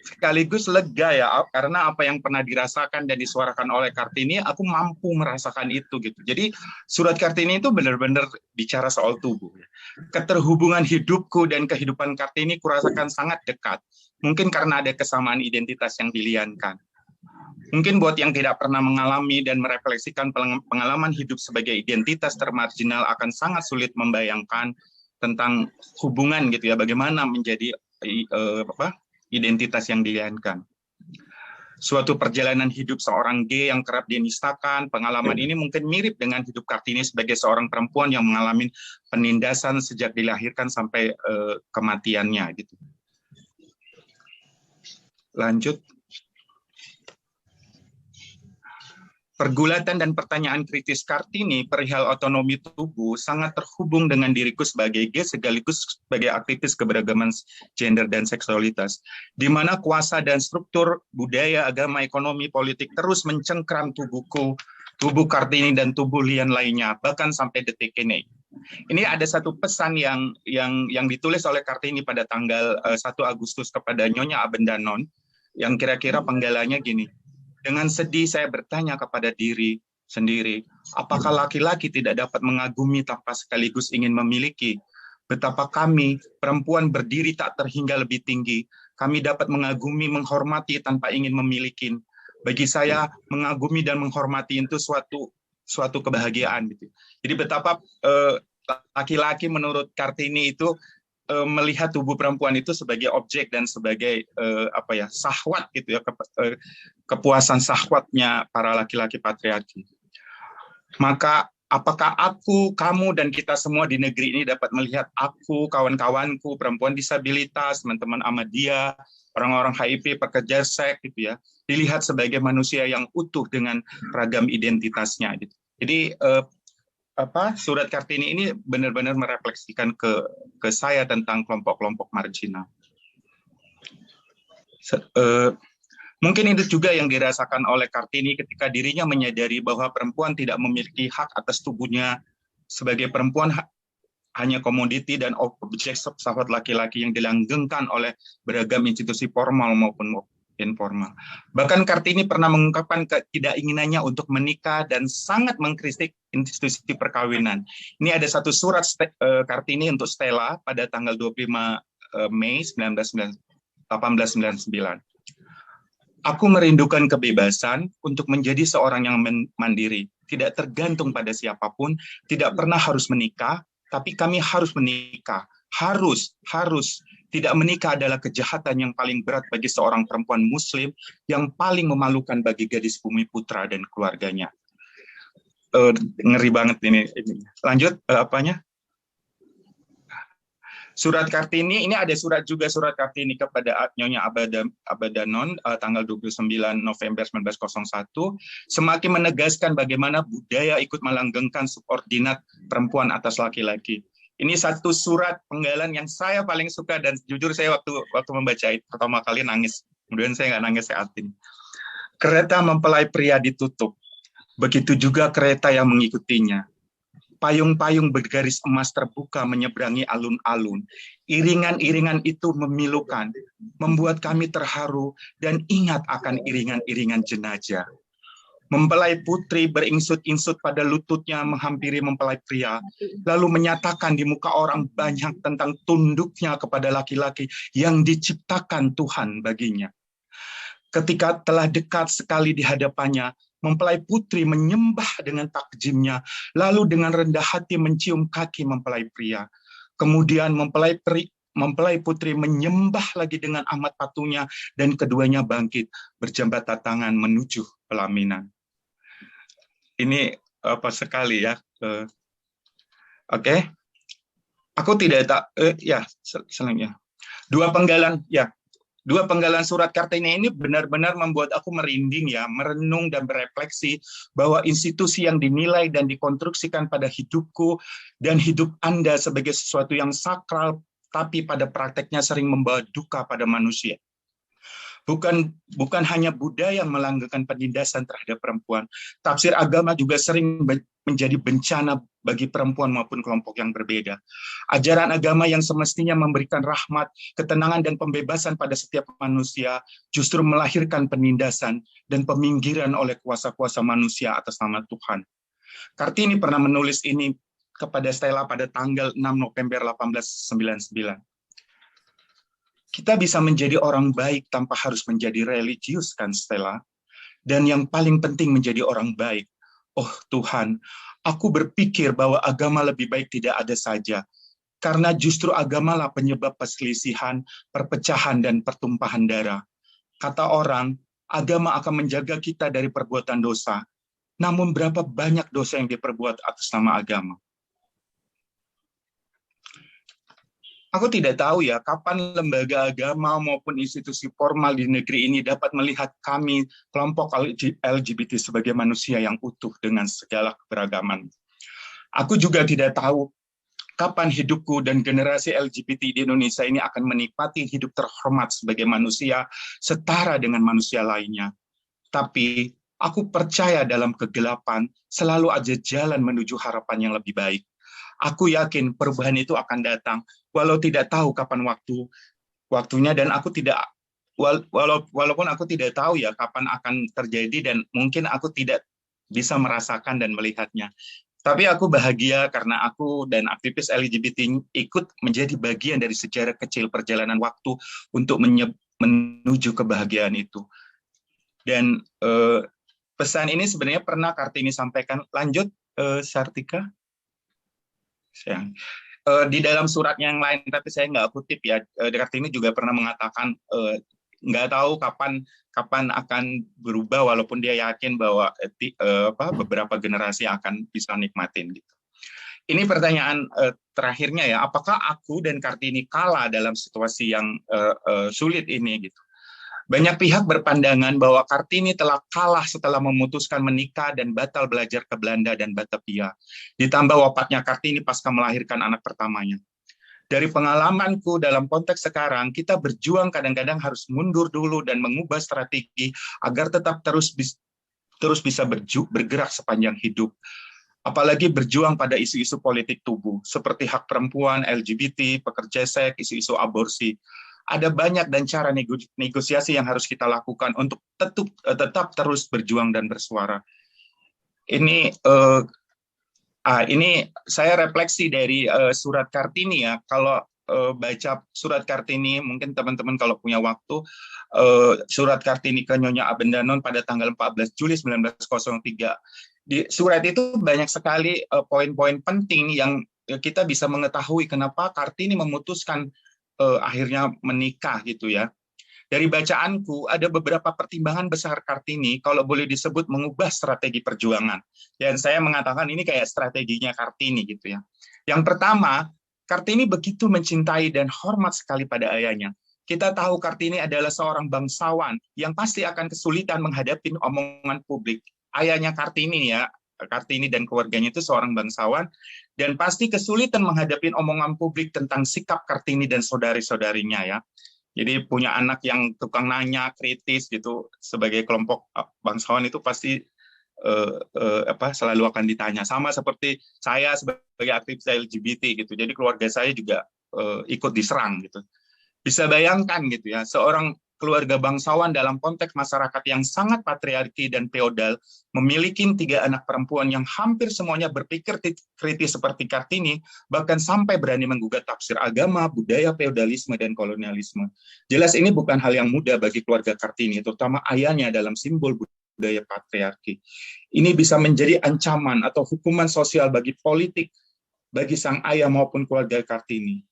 sekaligus lega ya, karena apa yang pernah dirasakan dan disuarakan oleh Kartini, aku mampu merasakan itu gitu. Jadi surat Kartini itu benar-benar bicara soal tubuh. Keterhubungan hidupku dan kehidupan Kartini kurasakan sangat dekat. Mungkin karena ada kesamaan identitas yang diliankan. Mungkin buat yang tidak pernah mengalami dan merefleksikan pengalaman hidup sebagai identitas termarginal akan sangat sulit membayangkan tentang hubungan gitu ya, bagaimana menjadi identitas yang diliankan. Suatu perjalanan hidup seorang gay yang kerap dinistakan, pengalaman ini mungkin mirip dengan hidup Kartini sebagai seorang perempuan yang mengalami penindasan sejak dilahirkan sampai kematiannya gitu. Lanjut. Pergulatan dan pertanyaan kritis Kartini perihal otonomi tubuh sangat terhubung dengan diriku sebagai gay sekaligus sebagai aktivis keberagaman gender dan seksualitas, di mana kuasa dan struktur budaya, agama, ekonomi, politik terus mencengkram tubuhku, tubuh Kartini dan tubuh lian lainnya, bahkan sampai detik ini. Ini ada satu pesan yang ditulis oleh Kartini pada tanggal 1 Agustus kepada Nyonya Abendanon, yang kira-kira penggalanya gini. Dengan sedih saya bertanya kepada diri sendiri, apakah laki-laki tidak dapat mengagumi tanpa sekaligus ingin memiliki? Betapa kami, perempuan berdiri tak terhingga lebih tinggi, kami dapat mengagumi, menghormati tanpa ingin memiliki. Bagi saya, mengagumi dan menghormati itu suatu kebahagiaan gitu. Jadi betapa laki-laki menurut Kartini itu melihat tubuh perempuan itu sebagai objek dan sebagai syahwat gitu ya, kepuasan syahwatnya para laki-laki patriarki. Maka apakah aku, kamu, dan kita semua di negeri ini dapat melihat aku, kawan-kawanku, perempuan disabilitas, teman-teman Ahmadiyah, orang-orang HIV, pekerja seks gitu ya, dilihat sebagai manusia yang utuh dengan ragam identitasnya gitu. Jadi surat Kartini ini benar-benar merefleksikan ke saya tentang kelompok-kelompok marginal. Mungkin itu juga yang dirasakan oleh Kartini ketika dirinya menyadari bahwa perempuan tidak memiliki hak atas tubuhnya sebagai perempuan, hanya komoditi dan objek syahwat laki-laki yang dilanggengkan oleh beragam institusi formal maupun informal. Bahkan Kartini pernah mengungkapkan ketidakinginannya untuk menikah dan sangat mengkritik institusi perkawinan. Ini ada satu surat Kartini untuk Stella pada tanggal 25 Mei 1899. Aku merindukan kebebasan untuk menjadi seorang yang mandiri, tidak tergantung pada siapapun, tidak pernah harus menikah, tapi kami harus menikah. Harus. Tidak menikah adalah kejahatan yang paling berat bagi seorang perempuan Muslim, yang paling memalukan bagi gadis bumi putra dan keluarganya. Ngeri banget ini. Lanjut, apanya? Surat Kartini, ini ada surat Kartini kepada Nyonya Abadanon tanggal 29 November 1901, semakin menegaskan bagaimana budaya ikut melanggengkan subordinat perempuan atas laki-laki. Ini satu surat penggalan yang saya paling suka, dan jujur saya waktu membaca itu pertama kali nangis. Kemudian saya nggak nangis saat ini. Kereta mempelai pria ditutup, begitu juga kereta yang mengikutinya. Payung-payung bergaris emas terbuka menyeberangi alun-alun. Iringan-iringan itu memilukan, membuat kami terharu dan ingat akan iringan-iringan jenazah. Mempelai putri beringsut-insut pada lututnya menghampiri mempelai pria, lalu menyatakan di muka orang banyak tentang tunduknya kepada laki-laki yang diciptakan Tuhan baginya. Ketika telah dekat sekali di hadapannya, mempelai putri menyembah dengan takjimnya, lalu dengan rendah hati mencium kaki mempelai pria. Kemudian mempelai putri menyembah lagi dengan amat patuhnya, dan keduanya bangkit berjambat tangan menuju pelaminan. Ini apa sekali ya? Oke. Aku tidak selanjutnya. Dua penggalan surat Kartini ini benar-benar membuat aku merinding ya, merenung dan berefleksi bahwa institusi yang dinilai dan dikonstruksikan pada hidupku dan hidup Anda sebagai sesuatu yang sakral, tapi pada prakteknya sering membawa duka pada manusia. Bukan hanya budaya melanggengkan penindasan terhadap perempuan, tafsir agama juga sering menjadi bencana bagi perempuan maupun kelompok yang berbeda. Ajaran agama yang semestinya memberikan rahmat, ketenangan, dan pembebasan pada setiap manusia justru melahirkan penindasan dan peminggiran oleh kuasa-kuasa manusia atas nama Tuhan. Kartini pernah menulis ini kepada Stella pada tanggal 6 November 1899. Kita bisa menjadi orang baik tanpa harus menjadi religius, kan Stella? Dan yang paling penting menjadi orang baik. Oh Tuhan, aku berpikir bahwa agama lebih baik tidak ada saja. Karena justru agamalah penyebab perselisihan, perpecahan, dan pertumpahan darah. Kata orang, agama akan menjaga kita dari perbuatan dosa. Namun berapa banyak dosa yang diperbuat atas nama agama? Aku tidak tahu ya, kapan lembaga agama maupun institusi formal di negeri ini dapat melihat kami, kelompok LGBT, sebagai manusia yang utuh dengan segala keberagaman. Aku juga tidak tahu kapan hidupku dan generasi LGBT di Indonesia ini akan menikmati hidup terhormat sebagai manusia setara dengan manusia lainnya. Tapi aku percaya dalam kegelapan selalu ada jalan menuju harapan yang lebih baik. Aku yakin perubahan itu akan datang, walau tidak tahu kapan waktunya, dan aku tidak, walaupun aku tidak tahu ya kapan akan terjadi, dan mungkin aku tidak bisa merasakan dan melihatnya. Tapi aku bahagia karena aku dan aktivis LGBT ikut menjadi bagian dari sejarah kecil perjalanan waktu untuk menuju kebahagiaan itu. Dan pesan ini sebenarnya pernah Kartini sampaikan. Lanjut, Sartika. Di dalam suratnya yang lain, tapi saya nggak kutip ya, Kartini juga pernah mengatakan nggak tahu kapan akan berubah, walaupun dia yakin bahwa beberapa generasi akan bisa nikmatin gitu. Ini pertanyaan terakhirnya ya, apakah aku dan Kartini kalah dalam situasi yang sulit ini gitu? Banyak pihak berpandangan bahwa Kartini telah kalah setelah memutuskan menikah dan batal belajar ke Belanda dan Batavia. Ditambah wafatnya Kartini pasca melahirkan anak pertamanya. Dari pengalamanku dalam konteks sekarang, kita berjuang kadang-kadang harus mundur dulu dan mengubah strategi agar tetap terus bisa bergerak sepanjang hidup. Apalagi berjuang pada isu-isu politik tubuh, seperti hak perempuan, LGBT, pekerja seks, isu-isu aborsi. Ada banyak dan cara negosiasi yang harus kita lakukan untuk tetap terus berjuang dan bersuara. Ini saya refleksi dari surat Kartini ya. Kalau baca surat Kartini, mungkin teman-teman kalau punya waktu, surat Kartini ke Nyonya Abendanon pada tanggal 14 Juli 1903. Di surat itu banyak sekali poin-poin penting yang kita bisa mengetahui kenapa Kartini memutuskan akhirnya menikah gitu ya. Dari bacaanku, ada beberapa pertimbangan besar Kartini, kalau boleh disebut mengubah strategi perjuangan. Dan saya mengatakan ini kayak strateginya Kartini gitu ya. Yang pertama, Kartini begitu mencintai dan hormat sekali pada ayahnya. Kita tahu Kartini adalah seorang bangsawan yang pasti akan kesulitan menghadapi omongan publik. Ayahnya Kartini ya, Kartini dan keluarganya itu seorang bangsawan, dan pasti kesulitan menghadapi omongan publik tentang sikap Kartini dan saudari-saudarinya ya. Jadi punya anak yang tukang nanya, kritis gitu, sebagai kelompok bangsawan itu pasti selalu akan ditanya. Sama seperti saya sebagai aktivis LGBT gitu. Jadi keluarga saya juga ikut diserang gitu. Bisa bayangkan gitu ya, seorang keluarga bangsawan dalam konteks masyarakat yang sangat patriarki dan feodal, memiliki 3 anak perempuan yang hampir semuanya berpikir kritis seperti Kartini, bahkan sampai berani menggugat tafsir agama, budaya feodalisme, dan kolonialisme. Jelas ini bukan hal yang mudah bagi keluarga Kartini, terutama ayahnya dalam simbol budaya patriarki. Ini bisa menjadi ancaman atau hukuman sosial bagi politik, bagi sang ayah maupun keluarga Kartini.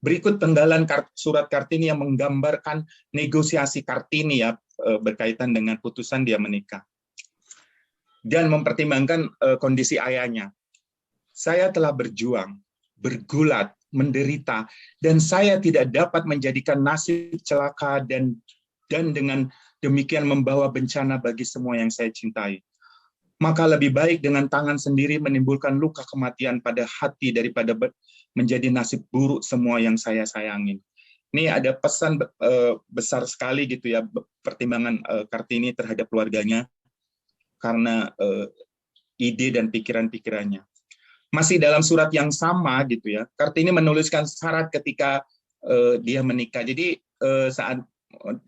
Berikut penggalan surat Kartini yang menggambarkan negosiasi Kartini ya berkaitan dengan putusan dia menikah. Dan mempertimbangkan kondisi ayahnya. Saya telah berjuang, bergulat, menderita, dan saya tidak dapat menjadikan nasib celaka dan dengan demikian membawa bencana bagi semua yang saya cintai. Maka lebih baik dengan tangan sendiri menimbulkan luka kematian pada hati daripada menjadi nasib buruk semua yang saya sayangin. Ini ada pesan besar sekali gitu ya, pertimbangan Kartini terhadap keluarganya karena ide dan pikiran-pikirannya. Masih dalam surat yang sama gitu ya, Kartini menuliskan syarat ketika dia menikah. Jadi saat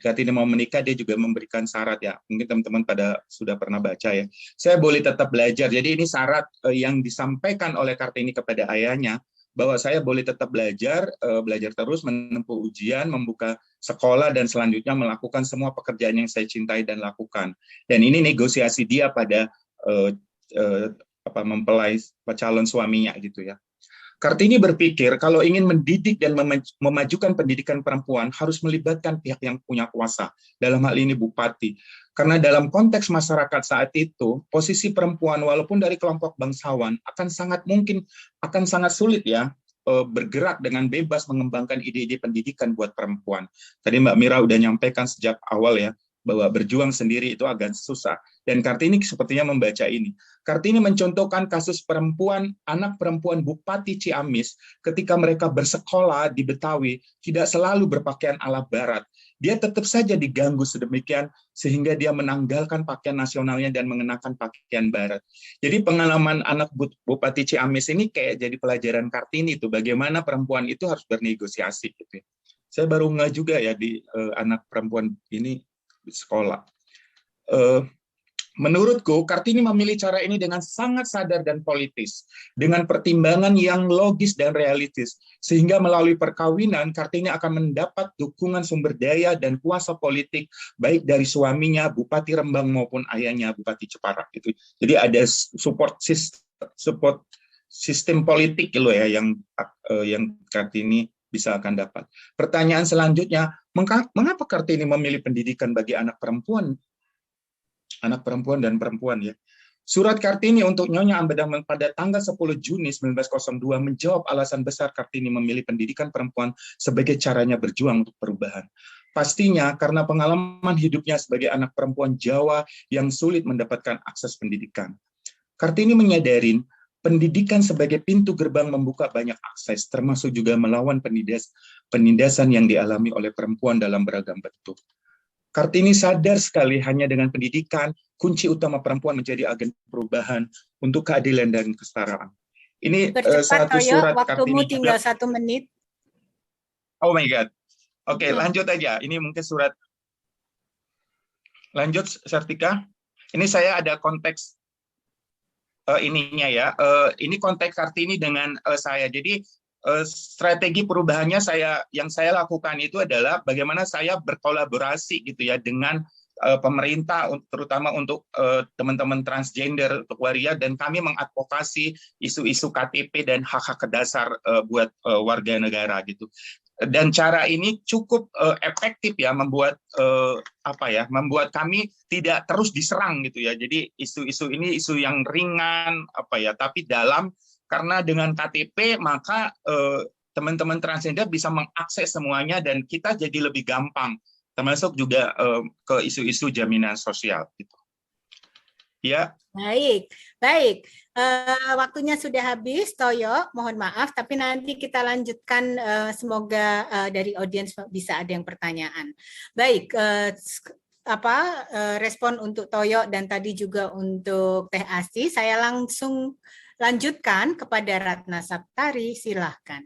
Kartini mau menikah, dia juga memberikan syarat ya. Mungkin teman-teman sudah pernah baca ya. Saya boleh tetap belajar. Jadi ini syarat yang disampaikan oleh Kartini kepada ayahnya, bahwa saya boleh tetap belajar terus, menempuh ujian, membuka sekolah, dan selanjutnya melakukan semua pekerjaan yang saya cintai dan lakukan. Dan ini negosiasi dia pada mempelai calon suaminya gitu ya. Kartini berpikir kalau ingin mendidik dan memajukan pendidikan perempuan harus melibatkan pihak yang punya kuasa, dalam hal ini bupati. Karena dalam konteks masyarakat saat itu, posisi perempuan walaupun dari kelompok bangsawan akan sangat sulit ya bergerak dengan bebas mengembangkan ide-ide pendidikan buat perempuan. Tadi Mbak Mira udah nyampaikan sejak awal ya, bahwa berjuang sendiri itu agak susah. Dan Kartini sepertinya membaca ini. Kartini mencontohkan kasus anak perempuan Bupati Ciamis ketika mereka bersekolah di Betawi tidak selalu berpakaian ala barat. Dia tetap saja diganggu sedemikian sehingga dia menanggalkan pakaian nasionalnya dan mengenakan pakaian barat. Jadi pengalaman anak Bupati Ciamis ini kayak jadi pelajaran Kartini itu, bagaimana perempuan itu harus bernegosiasi gitu. Saya baru nggak juga ya di anak perempuan ini di sekolah. Menurutku, Kartini memilih cara ini dengan sangat sadar dan politis, dengan pertimbangan yang logis dan realistis, sehingga melalui perkawinan, Kartini akan mendapat dukungan sumber daya dan kuasa politik, baik dari suaminya, Bupati Rembang, maupun ayahnya, Bupati Jepara. Gitu. Jadi ada support sistem politik loh ya, yang Kartini bisa akan dapat. Pertanyaan selanjutnya, mengapa Kartini memilih pendidikan bagi anak perempuan dan perempuan ya. Surat Kartini untuk Nyonya Ambedaman pada tanggal 10 Juni 1902 menjawab alasan besar Kartini memilih pendidikan perempuan sebagai caranya berjuang untuk perubahan. Pastinya karena pengalaman hidupnya sebagai anak perempuan Jawa yang sulit mendapatkan akses pendidikan. Kartini menyadari pendidikan sebagai pintu gerbang membuka banyak akses, termasuk juga melawan penindasan yang dialami oleh perempuan dalam beragam bentuk. Kartini sadar sekali hanya dengan pendidikan, kunci utama perempuan menjadi agen perubahan untuk keadilan dan kesetaraan. Ini Percepat, satu Toyo, surat waktumu Kartini tinggal juga. 1 menit. Oh my God. Oke, lanjut aja. Ini mungkin surat. Lanjut, Sartika. Ini saya ada konteks ininya ya. Ini konteks Kartini dengan saya. Jadi strategi perubahannya yang saya lakukan itu adalah bagaimana saya berkolaborasi gitu ya dengan pemerintah, terutama untuk teman-teman transgender, untuk waria, dan kami mengadvokasi isu-isu KTP dan hak-hak dasar buat warga negara gitu. Dan cara ini cukup efektif ya, membuat membuat kami tidak terus diserang gitu ya. Jadi isu-isu ini isu yang ringan tapi dalam. Karena dengan KTP maka teman-teman transgender bisa mengakses semuanya dan kita jadi lebih gampang, termasuk juga ke isu-isu jaminan sosial. Gitu. Ya. Baik. Waktunya sudah habis, Toyo. Mohon maaf, tapi nanti kita lanjutkan. Semoga dari audiens bisa ada yang pertanyaan. Baik. Respon untuk Toyo dan tadi juga untuk Teh Asi. Saya langsung lanjutkan kepada Ratna Saptari, silahkan.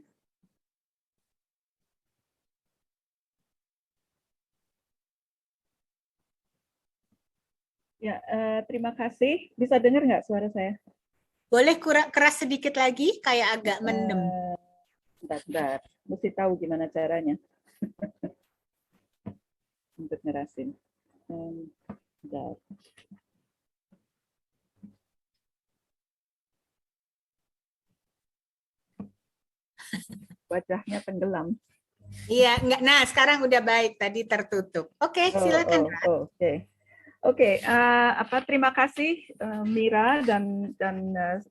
Ya, terima kasih. Bisa dengar nggak suara saya? Boleh keras sedikit lagi, kayak agak mendem. Bentar. Mesti tahu gimana caranya. Untuk ngerasin. Bentar. Wajahnya tenggelam. Iya, enggak. Nah, sekarang udah baik. Tadi tertutup. Oke, silakan. Oke. Terima kasih Mira dan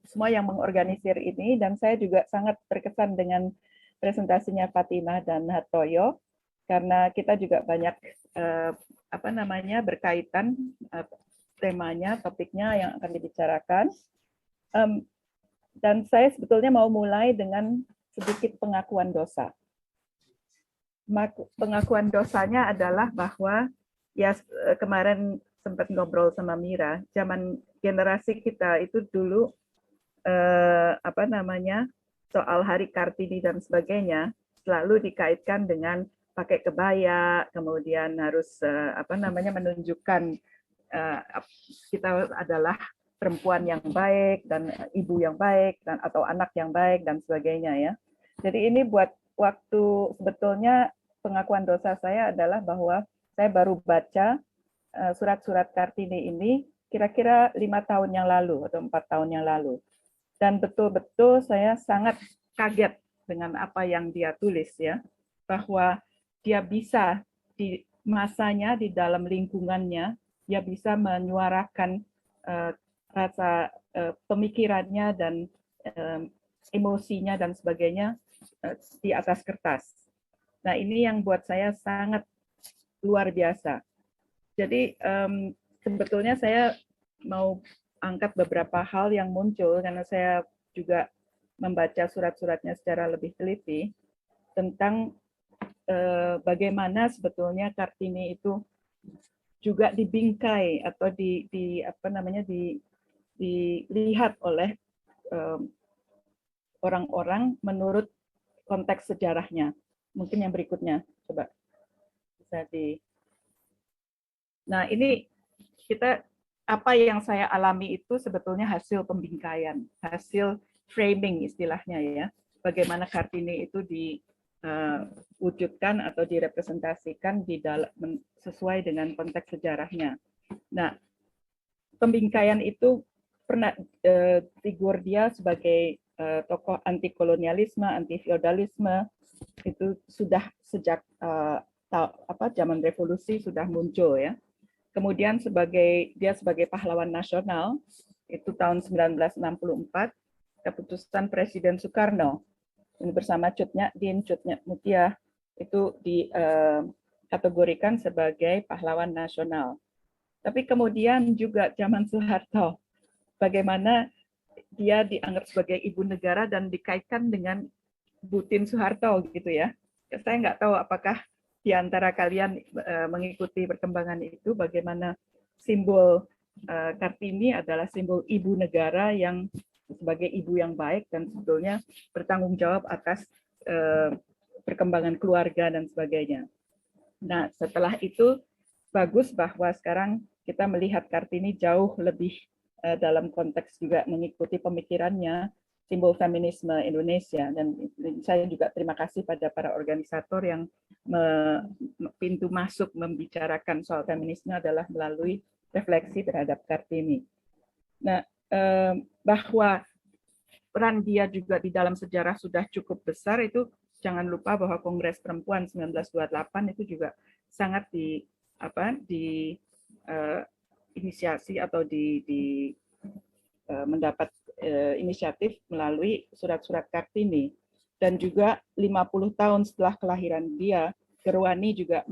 semua yang mengorganisir ini, dan saya juga sangat terkesan dengan presentasinya Fatimah dan Hartoyo karena kita juga banyak berkaitan temanya, topiknya yang akan dibicarakan. Dan saya sebetulnya mau mulai dengan sedikit pengakuan dosa. Pengakuan dosanya adalah bahwa ya kemarin sempat ngobrol sama Mira, zaman generasi kita itu dulu soal Hari Kartini dan sebagainya selalu dikaitkan dengan pakai kebaya, kemudian harus menunjukkan kita adalah perempuan yang baik dan ibu yang baik dan atau anak yang baik dan sebagainya ya. Jadi ini buat waktu sebetulnya pengakuan dosa saya adalah bahwa saya baru baca surat-surat Kartini ini kira-kira 5 tahun yang lalu atau 4 tahun yang lalu. Dan betul-betul saya sangat kaget dengan apa yang dia tulis ya, bahwa dia bisa di masanya, di dalam lingkungannya, dia bisa menyuarakan rasa pemikirannya dan emosinya dan sebagainya di atas kertas. Nah, ini yang buat saya sangat luar biasa. Jadi sebetulnya saya mau angkat beberapa hal yang muncul karena saya juga membaca surat-suratnya secara lebih teliti tentang bagaimana sebetulnya Kartini itu juga dibingkai atau dilihat oleh orang-orang menurut konteks sejarahnya. Mungkin yang berikutnya, coba bisa di. Nah, ini kita apa yang saya alami itu sebetulnya hasil pembingkaian, hasil framing istilahnya ya. Bagaimana Kartini itu diwujudkan atau direpresentasikan di dalam sesuai dengan konteks sejarahnya. Nah, pembingkaian itu pernah figur dia sebagai tokoh anti kolonialisme, anti feodalisme itu sudah sejak zaman revolusi sudah muncul ya. Kemudian dia sebagai pahlawan nasional itu tahun 1964 keputusan Presiden Soekarno ini bersama Cut Nyak-Dien, Cut Nyak-Mutia itu dikategorikan sebagai pahlawan nasional. Tapi kemudian juga zaman Soeharto, bagaimana dia dianggap sebagai ibu negara dan dikaitkan dengan Butin Soeharto gitu ya. Saya nggak tahu apakah di antara kalian mengikuti perkembangan itu, bagaimana simbol Kartini adalah simbol ibu negara yang sebagai ibu yang baik dan sebetulnya bertanggung jawab atas perkembangan keluarga dan sebagainya. Nah, setelah itu bagus bahwa sekarang kita melihat Kartini jauh lebih dalam konteks juga mengikuti pemikirannya, simbol feminisme Indonesia. Dan saya juga terima kasih pada para organisator yang pintu masuk membicarakan soal feminisme adalah melalui refleksi terhadap Kartini. Nah, bahwa peran dia juga di dalam sejarah sudah cukup besar, itu jangan lupa bahwa Kongres Perempuan 1928 itu juga sangat inisiasi atau mendapat inisiatif melalui surat-surat Kartini. Dan juga 50 tahun setelah kelahiran dia, Gerwani juga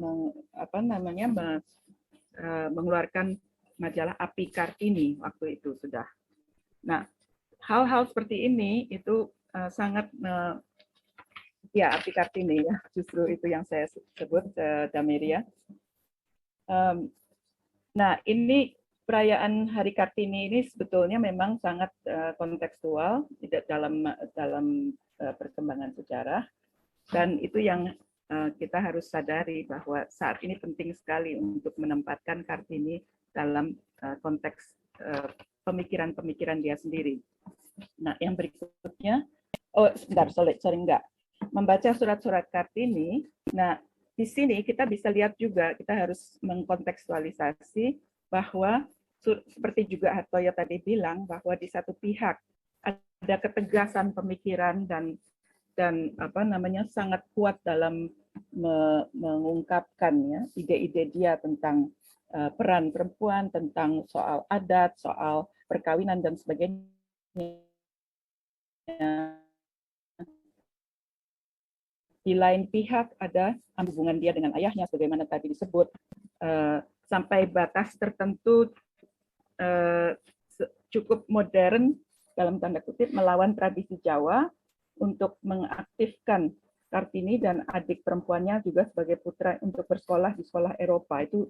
mengeluarkan majalah Api Kartini waktu itu sudah. Nah, hal-hal seperti ini itu sangat ya Api Kartini ya, justru itu yang saya sebut Dameria. Nah, ini perayaan Hari Kartini ini sebetulnya memang sangat kontekstual dalam perkembangan sejarah, dan itu yang kita harus sadari bahwa saat ini penting sekali untuk menempatkan Kartini dalam konteks pemikiran-pemikiran dia sendiri. Nah, yang berikutnya, membaca surat-surat Kartini. Nah, di sini kita bisa lihat juga, kita harus mengkontekstualisasi bahwa seperti juga Hartoyo tadi bilang, bahwa di satu pihak ada ketegasan pemikiran dan sangat kuat dalam mengungkapkan ya ide-ide dia tentang peran perempuan, tentang soal adat, soal perkawinan dan sebagainya. Di lain pihak ada hubungan dia dengan ayahnya, sebagaimana tadi disebut, sampai batas tertentu cukup modern dalam tanda kutip melawan tradisi Jawa untuk mengaktifkan Kartini dan adik perempuannya juga sebagai putra untuk bersekolah di sekolah Eropa. Itu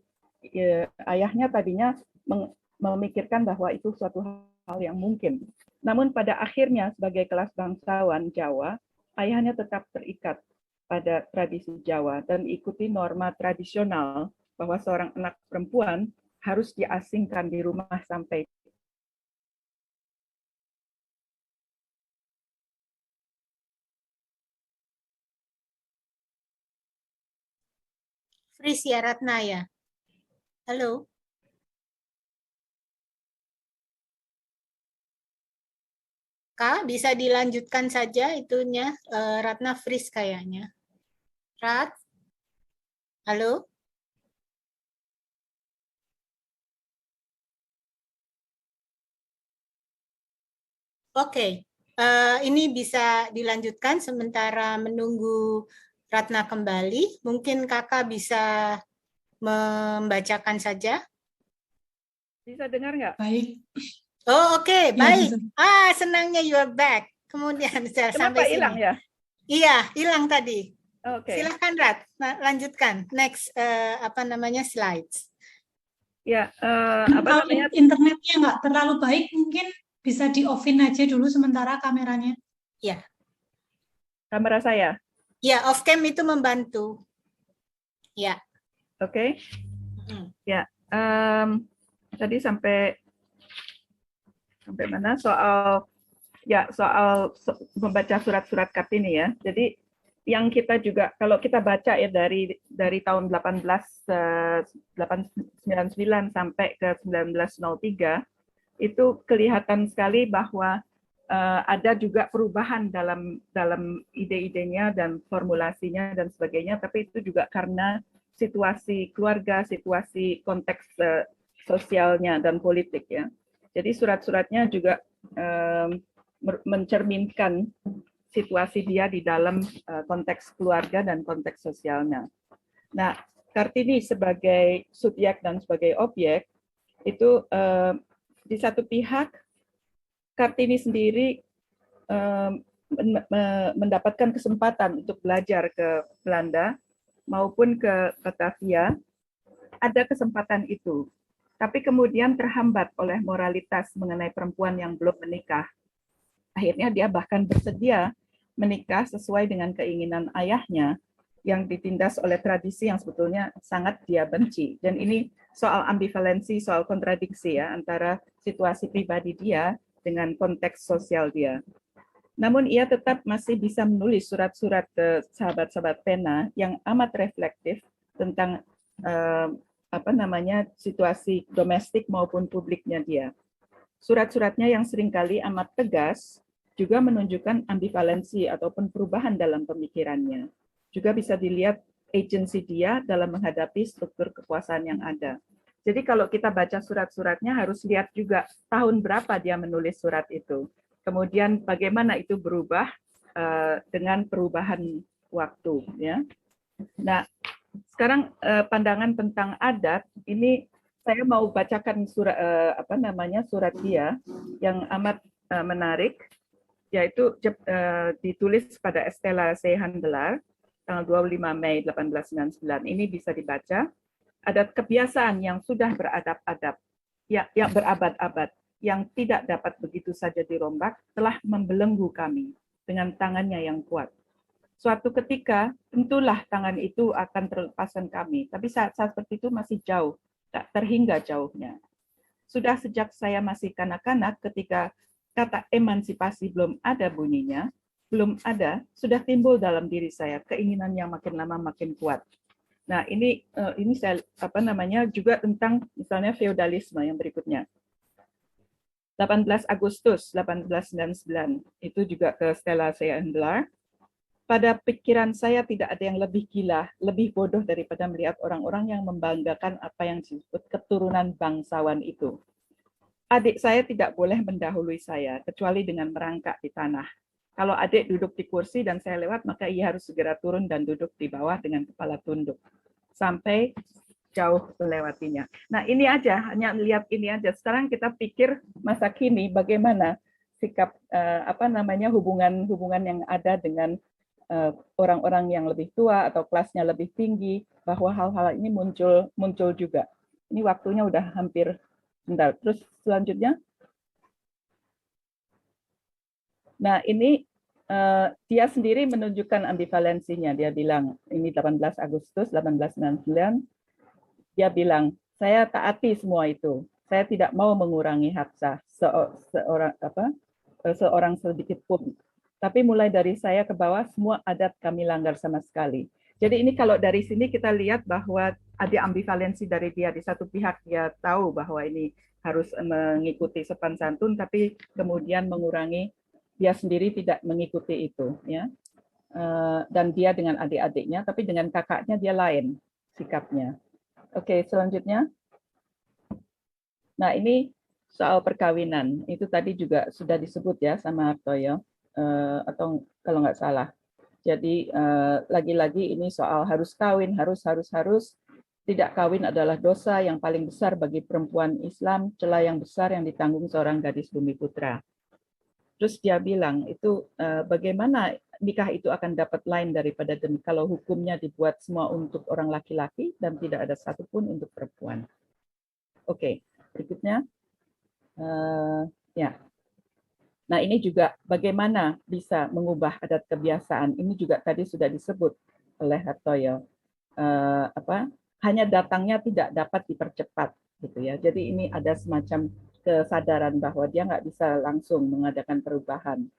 ayahnya tadinya memikirkan bahwa itu suatu hal yang mungkin. Namun pada akhirnya sebagai kelas bangsawan Jawa, ayahnya tetap terikat pada tradisi Jawa dan ikuti norma tradisional bahwa seorang anak perempuan harus diasingkan di rumah sampai Fris ya Ratna ya. Halo. Kak, bisa dilanjutkan saja itunya, Ratna Fris kayaknya. Rat? Halo? Oke, ini bisa dilanjutkan sementara menunggu Ratna kembali. Mungkin kakak bisa membacakan saja. Bisa dengar nggak? Baik. Oh oke, baik. Ya, Senangnya you are back. Kemudian Kenapa sampai hilang sini. ya? Iya, hilang tadi. Oke. Silakan Rat, lanjutkan. Next slides. Ya, kalau internetnya nggak terlalu baik, mungkin bisa di-off-in aja dulu sementara kameranya. Iya. Kamera saya? Ya, off-cam itu membantu. Ya. Oke. Ya. tadi sampai mana soal membaca surat-surat Kartini ya. Jadi yang kita juga kalau kita baca ya dari tahun 1899 sampai ke 1903 itu kelihatan sekali bahwa ada juga perubahan dalam ide-idenya dan formulasinya dan sebagainya, tapi itu juga karena situasi keluarga, situasi konteks sosialnya dan politik ya. Jadi surat-suratnya juga mencerminkan situasi dia di dalam konteks keluarga dan konteks sosialnya. Nah, Kartini sebagai subjek dan sebagai objek itu di satu pihak Kartini sendiri mendapatkan kesempatan untuk belajar ke Belanda maupun ke Batavia, ada kesempatan itu. Tapi kemudian terhambat oleh moralitas mengenai perempuan yang belum menikah. Akhirnya dia bahkan bersedia menikah sesuai dengan keinginan ayahnya yang ditindas oleh tradisi yang sebetulnya sangat dia benci. Dan ini soal ambivalensi, soal kontradiksi ya antara situasi pribadi dia dengan konteks sosial dia. Namun ia tetap masih bisa menulis surat-surat ke sahabat-sahabat pena yang amat reflektif tentang situasi domestik maupun publiknya dia. Surat-suratnya yang seringkali amat tegas juga menunjukkan ambivalensi ataupun perubahan dalam pemikirannya. Juga bisa dilihat agensi dia dalam menghadapi struktur kekuasaan yang ada. Jadi kalau kita baca surat-suratnya harus lihat juga tahun berapa dia menulis surat itu. Kemudian bagaimana itu berubah dengan perubahan waktu ya. Nah, sekarang pandangan tentang adat ini saya mau bacakan surat dia yang amat menarik, yaitu ditulis pada Estella Sehandelar tanggal 25 Mei 1899. Ini bisa dibaca. Adat kebiasaan yang sudah beradab-adab, yang berabad-abad, yang tidak dapat begitu saja dirombak, telah membelenggu kami dengan tangannya yang kuat. Suatu ketika, tentulah tangan itu akan terlepaskan kami, tapi saat-saat seperti itu masih jauh, tak terhingga jauhnya. Sudah sejak saya masih kanak-kanak, ketika kata emansipasi belum ada bunyinya, belum ada, sudah timbul dalam diri saya keinginan yang makin lama makin kuat. Nah, ini saya juga tentang misalnya feodalisme yang berikutnya. 18 Agustus 1899 itu juga ke Stella Sehandelar. Pada pikiran saya tidak ada yang lebih gila, lebih bodoh daripada melihat orang-orang yang membanggakan apa yang disebut keturunan bangsawan itu. Adik saya tidak boleh mendahului saya, kecuali dengan merangkak di tanah. Kalau adik duduk di kursi dan saya lewat, maka ia harus segera turun dan duduk di bawah dengan kepala tunduk. Sampai jauh melewatinya. Nah, ini aja, hanya lihat ini aja. Sekarang kita pikir masa kini bagaimana sikap hubungan yang ada dengan orang-orang yang lebih tua atau kelasnya lebih tinggi, bahwa hal-hal ini muncul juga. Ini waktunya udah hampir bentar. Terus selanjutnya. Nah, ini dia sendiri menunjukkan ambivalensinya. Dia bilang, ini 18 Agustus 1899, dia bilang, saya taati semua itu. Saya tidak mau mengurangi hak sah seorang sedikit pun. Tapi mulai dari saya ke bawah, semua adat kami langgar sama sekali. Jadi ini kalau dari sini kita lihat bahwa ada ambivalensi dari dia. Di satu pihak dia tahu bahwa ini harus mengikuti sopan santun, tapi kemudian mengurangi, dia sendiri tidak mengikuti itu, ya. Dan dia dengan adik-adiknya, tapi dengan kakaknya dia lain sikapnya. Oke, selanjutnya. Nah, ini soal perkawinan. Itu tadi juga sudah disebut ya sama Hartoyo, atau kalau nggak salah. Jadi lagi-lagi ini soal harus kawin, harus. Tidak kawin adalah dosa yang paling besar bagi perempuan Islam, celah yang besar yang ditanggung seorang gadis bumi putra. Terus dia bilang, itu bagaimana nikah itu akan dapat lain daripada demi kalau hukumnya dibuat semua untuk orang laki-laki dan tidak ada satupun untuk perempuan. Oke, berikutnya. Ya. Nah, ini juga bagaimana bisa mengubah adat kebiasaan. Ini juga tadi sudah disebut oleh Hartoyo. Hanya datangnya tidak dapat dipercepat. gitu ya. Jadi ini ada semacam kesadaran bahwa dia nggak bisa langsung mengadakan perubahan.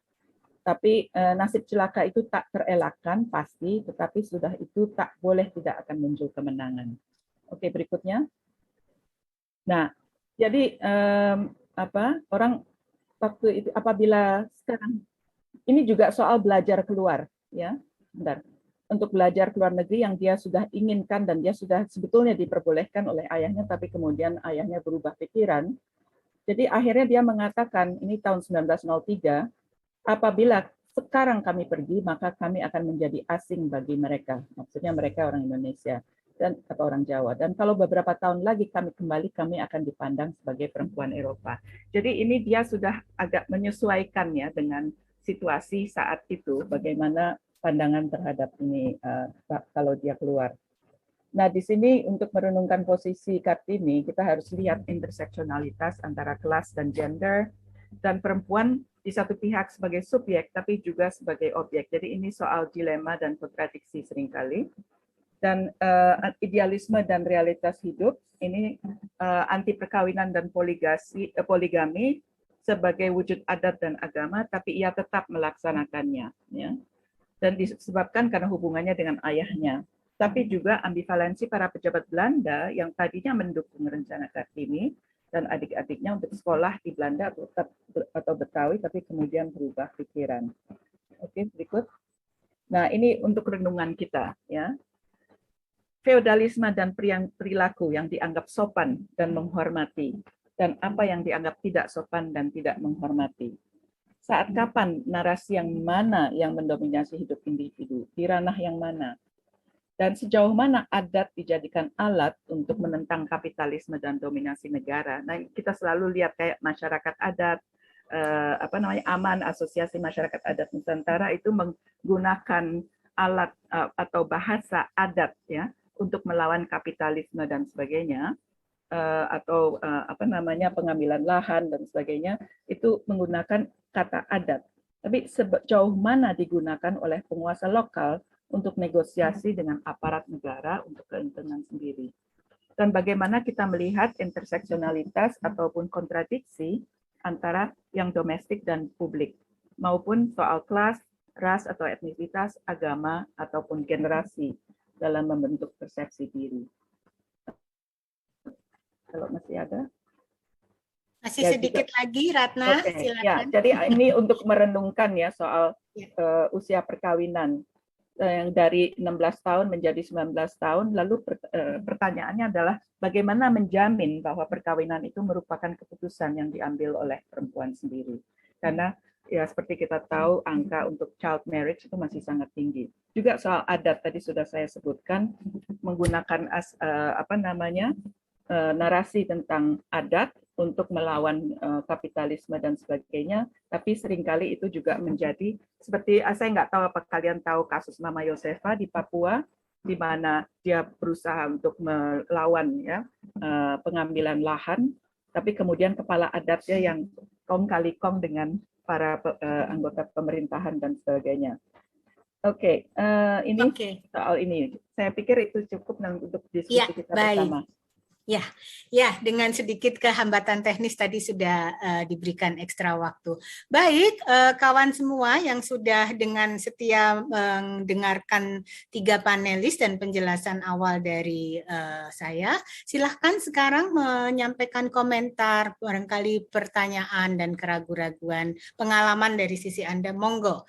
Tapi nasib celaka itu tak terelakkan pasti, tetapi sudah itu tak boleh tidak akan muncul kemenangan. Oke, berikutnya. Nah, jadi orang waktu itu apabila sekarang ini juga soal belajar keluar, ya, bentar. Untuk belajar ke luar negeri yang dia sudah inginkan dan dia sudah sebetulnya diperbolehkan oleh ayahnya, tapi kemudian ayahnya berubah pikiran. Jadi akhirnya dia mengatakan, ini tahun 1903, apabila sekarang kami pergi, maka kami akan menjadi asing bagi mereka. Maksudnya mereka orang Indonesia dan atau orang Jawa. Dan kalau beberapa tahun lagi kami kembali, kami akan dipandang sebagai perempuan Eropa. Jadi ini dia sudah agak menyesuaikan ya dengan situasi saat itu, bagaimana pandangan terhadap ini kalau dia keluar. Nah, di sini untuk merenungkan posisi Kartini, kita harus lihat interseksionalitas antara kelas dan gender, dan perempuan di satu pihak sebagai subjek, tapi juga sebagai objek. Jadi ini soal dilema dan kontradiksi seringkali. Dan idealisme dan realitas hidup, ini anti perkawinan dan poligami sebagai wujud adat dan agama, tapi ia tetap melaksanakannya. Ya. Dan disebabkan karena hubungannya dengan ayahnya. Tapi juga ambivalensi para pejabat Belanda yang tadinya mendukung rencana Kartini, dan adik-adiknya untuk sekolah di Belanda atau Betawi, tapi kemudian berubah pikiran. Oke, berikut. Nah, ini untuk renungan kita, ya. Feodalisme dan perilaku yang dianggap sopan dan menghormati, dan apa yang dianggap tidak sopan dan tidak menghormati. Saat kapan narasi yang mana yang mendominasi hidup individu, di ranah yang mana? Dan sejauh mana adat dijadikan alat untuk menentang kapitalisme dan dominasi negara. Nah, kita selalu lihat kayak masyarakat adat, AMAN, Asosiasi Masyarakat Adat Nusantara, itu menggunakan alat atau bahasa adat ya untuk melawan kapitalisme dan sebagainya, atau pengambilan lahan dan sebagainya, itu menggunakan kata adat. Tapi sejauh mana digunakan oleh penguasa lokal untuk negosiasi dengan aparat negara untuk keuntungan sendiri. Dan bagaimana kita melihat interseksionalitas ataupun kontradiksi antara yang domestik dan publik, maupun soal kelas, ras atau etnisitas, agama, ataupun generasi dalam membentuk persepsi diri. Kalau masih ada? Masih ya, sedikit juga lagi, Ratna, silakan. Ya, jadi ini untuk merenungkan ya soal usia perkawinan yang dari 16 tahun menjadi 19 tahun, lalu pertanyaannya adalah bagaimana menjamin bahwa perkawinan itu merupakan keputusan yang diambil oleh perempuan sendiri. Karena ya seperti kita tahu angka untuk child marriage itu masih sangat tinggi. Juga soal adat tadi sudah saya sebutkan, menggunakan narasi tentang adat untuk melawan kapitalisme dan sebagainya, tapi seringkali itu juga menjadi seperti, saya nggak tahu apa kalian tahu kasus Mama Yosefa di Papua, di mana dia berusaha untuk melawan ya pengambilan lahan, tapi kemudian kepala adatnya yang kong kali kong dengan para anggota pemerintahan dan sebagainya. Oke, ini soal ini. Saya pikir itu cukup untuk diskusi kita bersama. Ya, dengan sedikit kehambatan teknis tadi sudah diberikan ekstra waktu. Baik, kawan semua yang sudah dengan setia mendengarkan 3 panelis dan penjelasan awal dari saya, silahkan sekarang menyampaikan komentar, barangkali pertanyaan dan keraguan-raguan pengalaman dari sisi Anda. Monggo,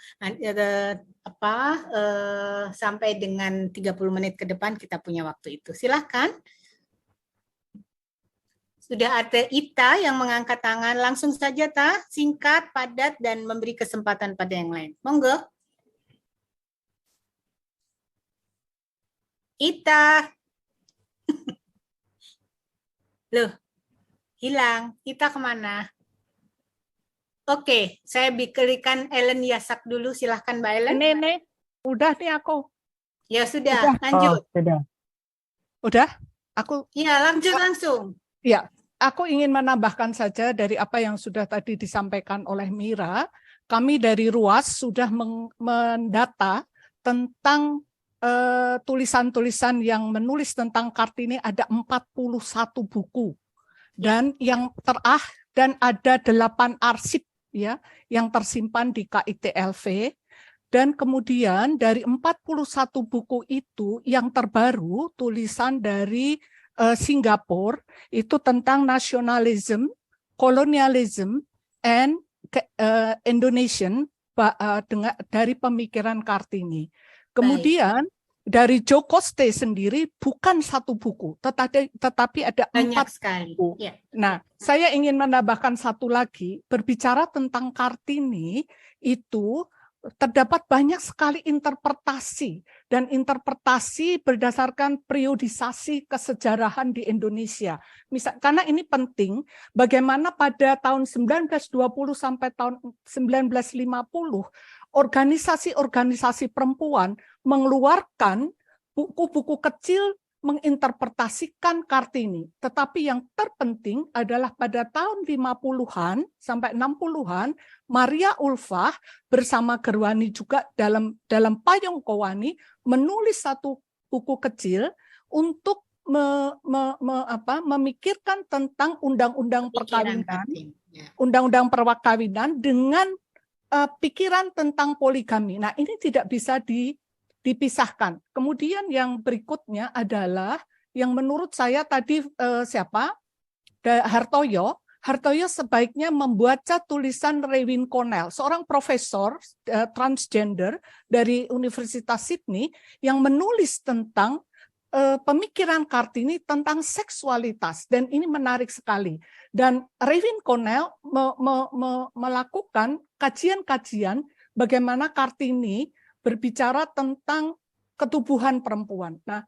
sampai dengan 30 menit ke depan kita punya waktu itu. Silahkan. Sudah ada Ita yang mengangkat tangan. Langsung saja, Ta. Singkat, padat, dan memberi kesempatan pada yang lain. Monggo. Ita. Loh, hilang. Ita kemana? Oke, saya berikan Ellen Yasak dulu. Silahkan, Mbak Ellen. Ini. Udah nih aku. Ya, sudah. Lanjut. Sudah. Udah? Aku. Ya, lanjut langsung. Ya. Aku ingin menambahkan saja dari apa yang sudah tadi disampaikan oleh Mira, kami dari RUAS sudah mendata tentang tulisan-tulisan yang menulis tentang Kartini ada 41 buku. Dan yang dan ada 8 arsip ya yang tersimpan di KITLV. Dan kemudian dari 41 buku itu yang terbaru tulisan dari Singapura itu tentang nasionalisme, kolonialisme, and Indonesian dari pemikiran Kartini. Kemudian dari Joko Ste sendiri bukan 1 buku, tetapi ada 4 sekali. buku. Nah, saya ingin menambahkan 1 lagi, berbicara tentang Kartini itu terdapat banyak sekali interpretasi, dan interpretasi berdasarkan periodisasi kesejarahan di Indonesia. Karena ini penting, bagaimana pada tahun 1920 sampai tahun 1950, organisasi-organisasi perempuan mengeluarkan buku-buku kecil menginterpretasikan Kartini. Tetapi yang terpenting adalah pada tahun 50-an sampai 60-an, Maria Ulfah bersama Gerwani juga dalam payung Kowani menulis 1 buku kecil untuk memikirkan tentang undang-undang perkawinan, undang-undang perkawinan dengan pikiran tentang poligami. Nah, ini tidak bisa dipisahkan. Kemudian yang berikutnya adalah yang menurut saya tadi Hartoyo sebaiknya membaca tulisan Rewin Connell, seorang profesor transgender dari Universitas Sydney yang menulis tentang pemikiran Kartini tentang seksualitas, dan ini menarik sekali. Dan Rewin Connell melakukan kajian-kajian bagaimana Kartini berbicara tentang ketubuhan perempuan. Nah,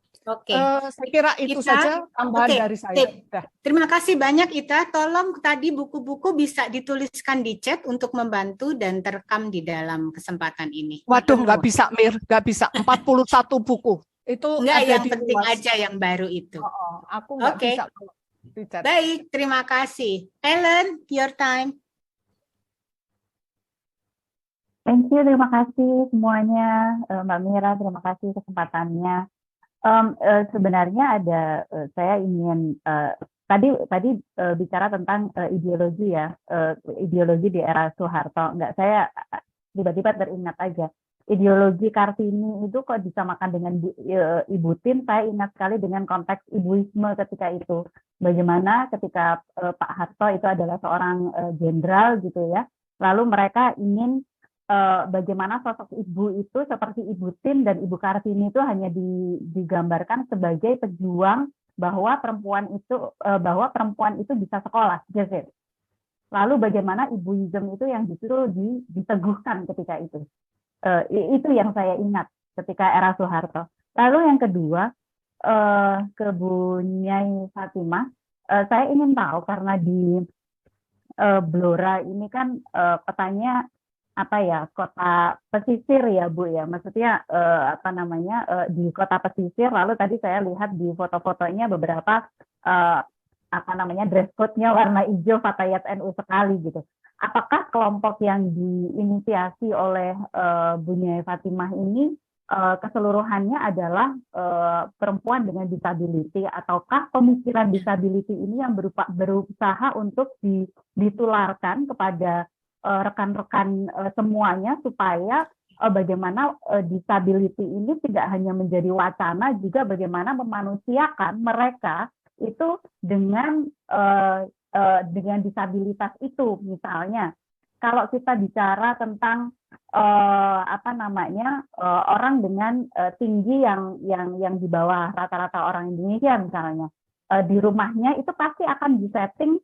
saya kira itu saja tambahan dari saya. Terima kasih banyak Ita. Tolong tadi buku-buku bisa dituliskan di chat untuk membantu dan terekam di dalam kesempatan ini. Waduh, nggak bisa Mir, nggak bisa. 41 buku. Itu enggak, ada yang penting aja yang baru itu. Aku nggak bisa. Baik, terima kasih. Ellen, your time. Thank you, terima kasih semuanya, Mbak Mira, terima kasih kesempatannya. Sebenarnya saya ingin tadi bicara tentang ideologi ya, ideologi di era Soeharto. Saya tiba-tiba teringat aja ideologi Kartini itu kok disamakan dengan Ibu Tin. Saya ingat sekali dengan konteks ibuisme ketika itu. Bagaimana ketika Pak Harto itu adalah seorang jenderal gitu ya, lalu mereka ingin bagaimana sosok ibu itu seperti Ibu Tin dan Ibu Kartini itu hanya digambarkan sebagai pejuang bahwa perempuan itu bisa sekolah, just it. Lalu bagaimana ibuisme itu yang justru diteguhkan ketika itu. Itu yang saya ingat ketika era Soeharto. Lalu yang kedua, ke Bu Nyai Fatimah, saya ingin tahu karena di Blora ini kan petanya kota pesisir ya Bu ya, maksudnya di kota pesisir. Lalu tadi saya lihat di foto-fotonya beberapa dress code-nya warna hijau Fatayat NU sekali gitu. Apakah kelompok yang diinisiasi oleh Bu Nyai Fatimah ini keseluruhannya adalah perempuan dengan disability, ataukah pemikiran disability ini yang berusaha untuk ditularkan kepada rekan-rekan semuanya supaya bagaimana disability ini tidak hanya menjadi wacana, juga bagaimana memanusiakan mereka itu dengan disabilitas itu. Misalnya kalau kita bicara tentang orang dengan tinggi yang di bawah rata-rata orang Indonesia misalnya, di rumahnya itu pasti akan disetting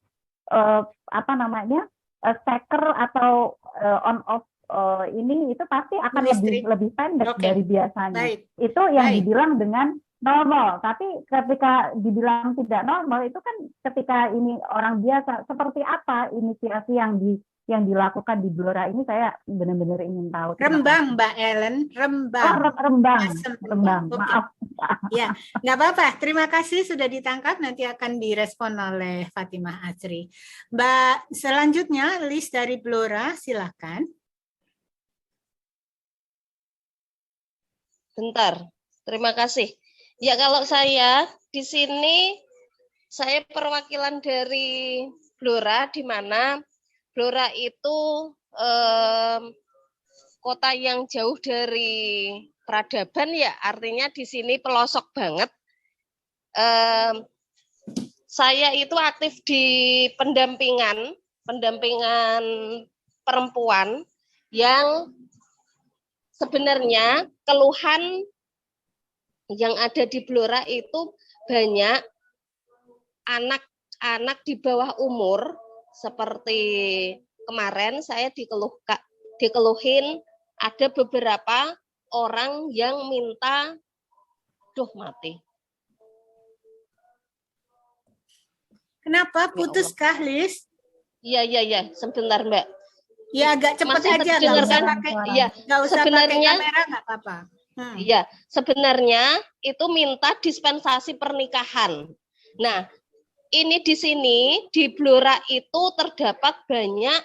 steker atau on off ini itu pasti akan lebih pendek dari biasanya. Itu yang dibilang dengan normal. Tapi ketika dibilang tidak normal itu kan ketika ini orang biasa. Seperti apa inisiasi yang dilakukan di Blora ini, saya benar-benar ingin tahu. Rembang, Mbak Ellen, Rembang. Rembang. Maaf. Ya, nggak apa-apa. Terima kasih sudah ditangkap. Nanti akan direspon oleh Fatimah Azri. Mbak, selanjutnya list dari Blora, silakan. Bentar, terima kasih. Ya, kalau saya di sini saya perwakilan dari Blora, di mana Blora itu kota yang jauh dari peradaban ya, artinya di sini pelosok banget. Saya itu aktif di pendampingan perempuan yang sebenarnya keluhan yang ada di Blora itu banyak anak-anak di bawah umur, seperti kemarin saya dikeluhin ada beberapa orang yang minta mati. Kenapa putus kah, Lis? Iya, sebentar Mbak. Ya agak cepat Masih aja, nggak usah pakai, nggak usah pakai kamera, nggak apa-apa. Iya, sebenarnya itu minta dispensasi pernikahan. Nah, ini di sini di Blora itu terdapat banyak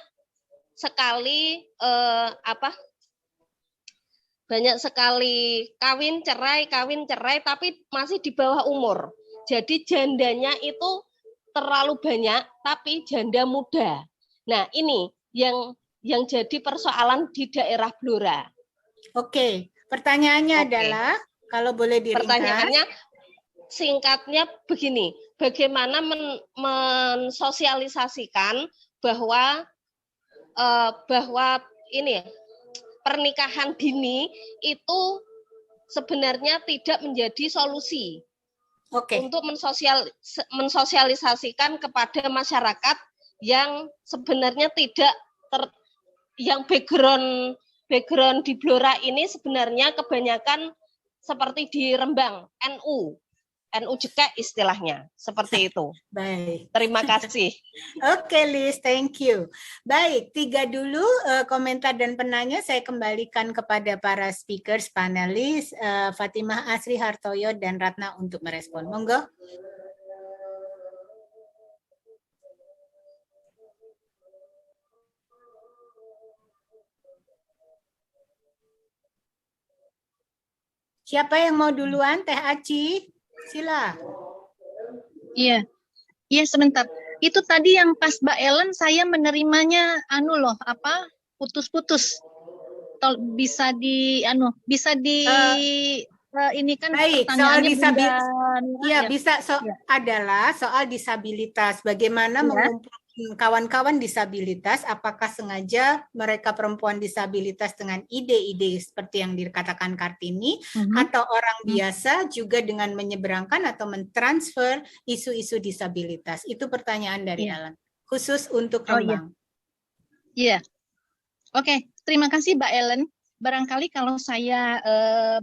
sekali banyak sekali kawin cerai, tapi masih di bawah umur. Jadi jandanya itu terlalu banyak, tapi janda muda. Nah, ini yang jadi persoalan di daerah Blora. Oke, pertanyaannya adalah, kalau boleh diringkas. Pertanyaannya singkatnya begini, bagaimana mensosialisasikan bahwa ini pernikahan dini itu sebenarnya tidak menjadi solusi. Untuk mensosialisasikan kepada masyarakat yang sebenarnya tidak yang background di Blora ini sebenarnya kebanyakan seperti di Rembang, NU jekek istilahnya, seperti itu. Baik. Terima kasih. Oke, Liz, thank you. Baik, 3 dulu komentar dan penanya saya kembalikan kepada para speakers, panelis, Fatimah Asri Hartoyo dan Ratna untuk merespon. Monggo. Siapa yang mau duluan? Teh Aci? Sila. Iya, sebentar. Itu tadi yang pas Mbak Ellen saya menerimanya putus-putus. Bisa di ini kan baik, soal disabilitas. Ya, bisa adalah soal disabilitas. Bagaimana mengumpulkan kawan-kawan disabilitas, apakah sengaja mereka perempuan disabilitas dengan ide-ide seperti yang dikatakan Kartini, atau orang biasa juga dengan menyeberangkan atau mentransfer isu-isu disabilitas. Itu pertanyaan dari Ellen, khusus untuk Rembang. Iya. Oke, terima kasih Mbak Ellen. Barangkali kalau saya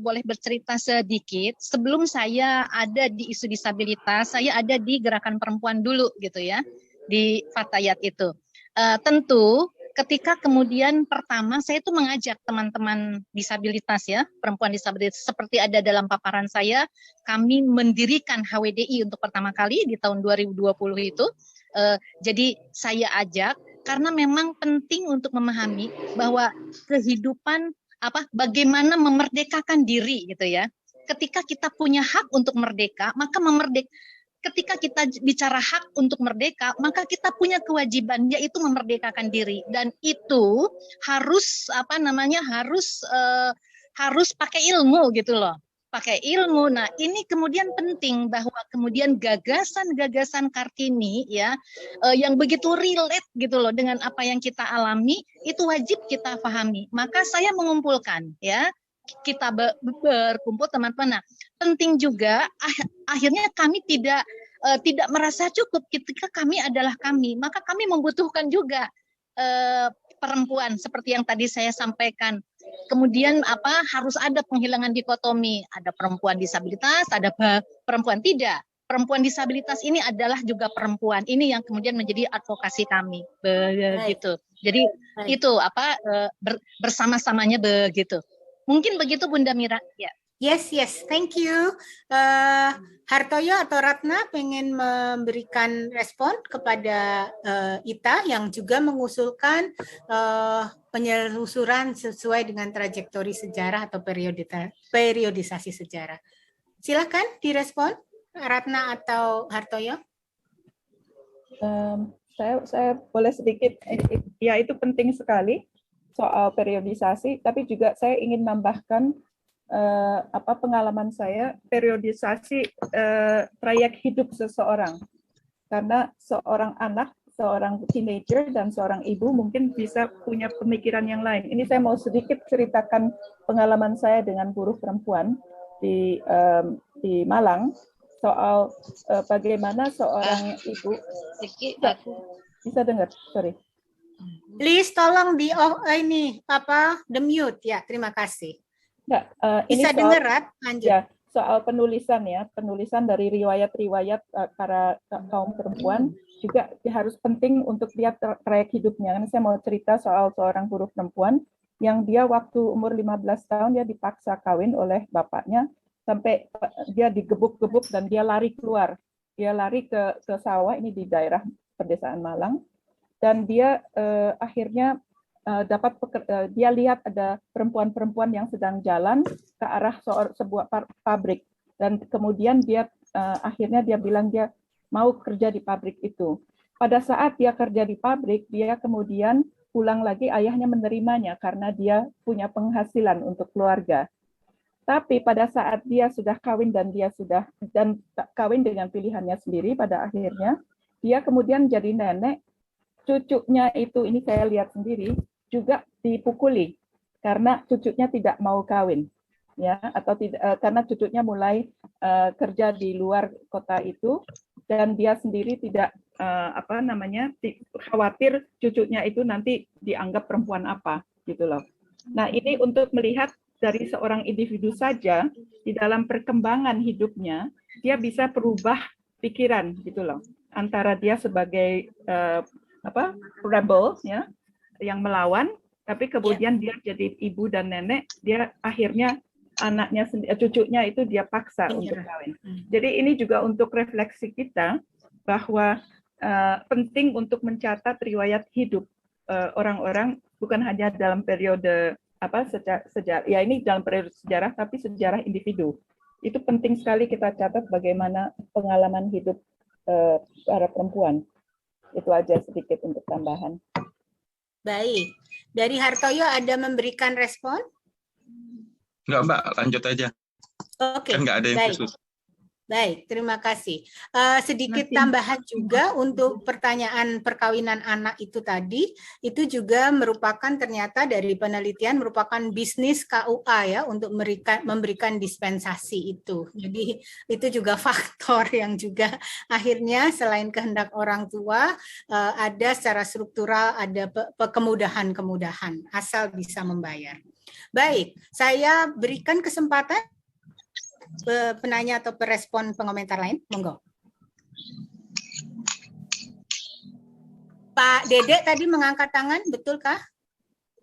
boleh bercerita sedikit, sebelum saya ada di isu disabilitas, saya ada di gerakan perempuan dulu gitu ya, di Fatayat itu. Tentu ketika kemudian pertama saya itu mengajak teman-teman disabilitas ya, perempuan disabilitas seperti ada dalam paparan saya, kami mendirikan HWDI untuk pertama kali di tahun 2020 itu. Jadi saya ajak karena memang penting untuk memahami bahwa kehidupan bagaimana memerdekakan diri gitu ya. Ketika kita punya hak untuk merdeka, maka ketika kita bicara hak untuk merdeka, maka kita punya kewajiban yaitu memerdekakan diri, dan itu harus harus pakai ilmu gitu loh. Pakai ilmu. Nah, ini kemudian penting bahwa kemudian gagasan-gagasan Kartini ya yang begitu relate gitu loh dengan apa yang kita alami, itu wajib kita pahami. Maka saya mengumpulkan ya, kita berkumpul teman-teman. Nah, penting juga akhirnya kami tidak merasa cukup ketika kami adalah kami, maka kami membutuhkan juga perempuan seperti yang tadi saya sampaikan. Kemudian harus ada penghilangan dikotomi, ada perempuan disabilitas, ada perempuan tidak. Perempuan disabilitas ini adalah juga perempuan. Ini yang kemudian menjadi advokasi kami begitu. Jadi itu bersama-samanya begitu. Mungkin begitu Bunda Mira ya. Yes, thank you. Hartoyo atau Ratna pengen memberikan respon kepada Ita yang juga mengusulkan penyelusuran sesuai dengan trajektori sejarah atau periodisasi sejarah. Silakan direspon, Ratna atau Hartoyo. Saya boleh sedikit, ya itu penting sekali soal periodisasi, tapi juga saya ingin menambahkan pengalaman saya periodisasi trayek hidup seseorang, karena seorang anak, seorang teenager dan seorang ibu mungkin bisa punya pemikiran yang lain. Ini saya mau sedikit ceritakan pengalaman saya dengan buruh perempuan di Malang soal bagaimana seorang ibu bisa dengar, sorry. Please tolong di the mute ya, terima kasih. Enggak, bisa dengar, lanjut. Ya, soal penulisan ya, penulisan dari riwayat-riwayat para kaum perempuan juga harus penting untuk lihat trayek hidupnya. Karena saya mau cerita soal seorang buruh perempuan yang dia waktu umur 15 tahun dia dipaksa kawin oleh bapaknya sampai dia digebuk-gebuk dan dia lari keluar. Dia lari ke sawah, ini di daerah pedesaan Malang, dan dia akhirnya dia lihat ada perempuan-perempuan yang sedang jalan ke arah sebuah pabrik, dan kemudian dia akhirnya dia bilang dia mau kerja di pabrik itu. Pada saat dia kerja di pabrik, dia kemudian pulang lagi, ayahnya menerimanya karena dia punya penghasilan untuk keluarga. Tapi pada saat dia sudah kawin dan kawin dengan pilihannya sendiri, pada akhirnya dia kemudian jadi nenek, cucunya itu, ini saya lihat sendiri, juga dipukuli karena cucunya tidak mau kawin, ya, atau tidak karena cucunya mulai kerja di luar kota itu, dan dia sendiri tidak khawatir cucunya itu nanti dianggap perempuan apa, gitu loh. Nah, ini untuk melihat dari seorang individu saja di dalam perkembangan hidupnya, dia bisa berubah pikiran, gitu loh, antara dia sebagai rebel, ya, yang melawan, tapi kemudian dia jadi ibu dan nenek, dia akhirnya anaknya, cucunya itu dia paksa untuk kawin. Jadi ini juga untuk refleksi kita bahwa penting untuk mencatat riwayat hidup orang-orang, bukan hanya dalam periode sejarah, ya ini dalam periode sejarah, tapi sejarah individu. Itu penting sekali kita catat bagaimana pengalaman hidup para perempuan. Itu aja sedikit untuk tambahan. Baik. Dari Hartoyo ada memberikan respon? Enggak, Mbak, lanjut aja. Oke. Kan nggak ada yang baik. khusus. Baik, terima kasih. Sedikit tambahan juga untuk pertanyaan perkawinan anak itu tadi, itu juga merupakan ternyata dari penelitian merupakan bisnis KUA ya untuk memberikan dispensasi itu. Jadi itu juga faktor yang juga akhirnya selain kehendak orang tua, ada secara struktural ada kemudahan-kemudahan asal bisa membayar. Baik, saya berikan kesempatan penanya atau perespon pengomentar lain, monggo. Pak Dede tadi mengangkat tangan, betulkah,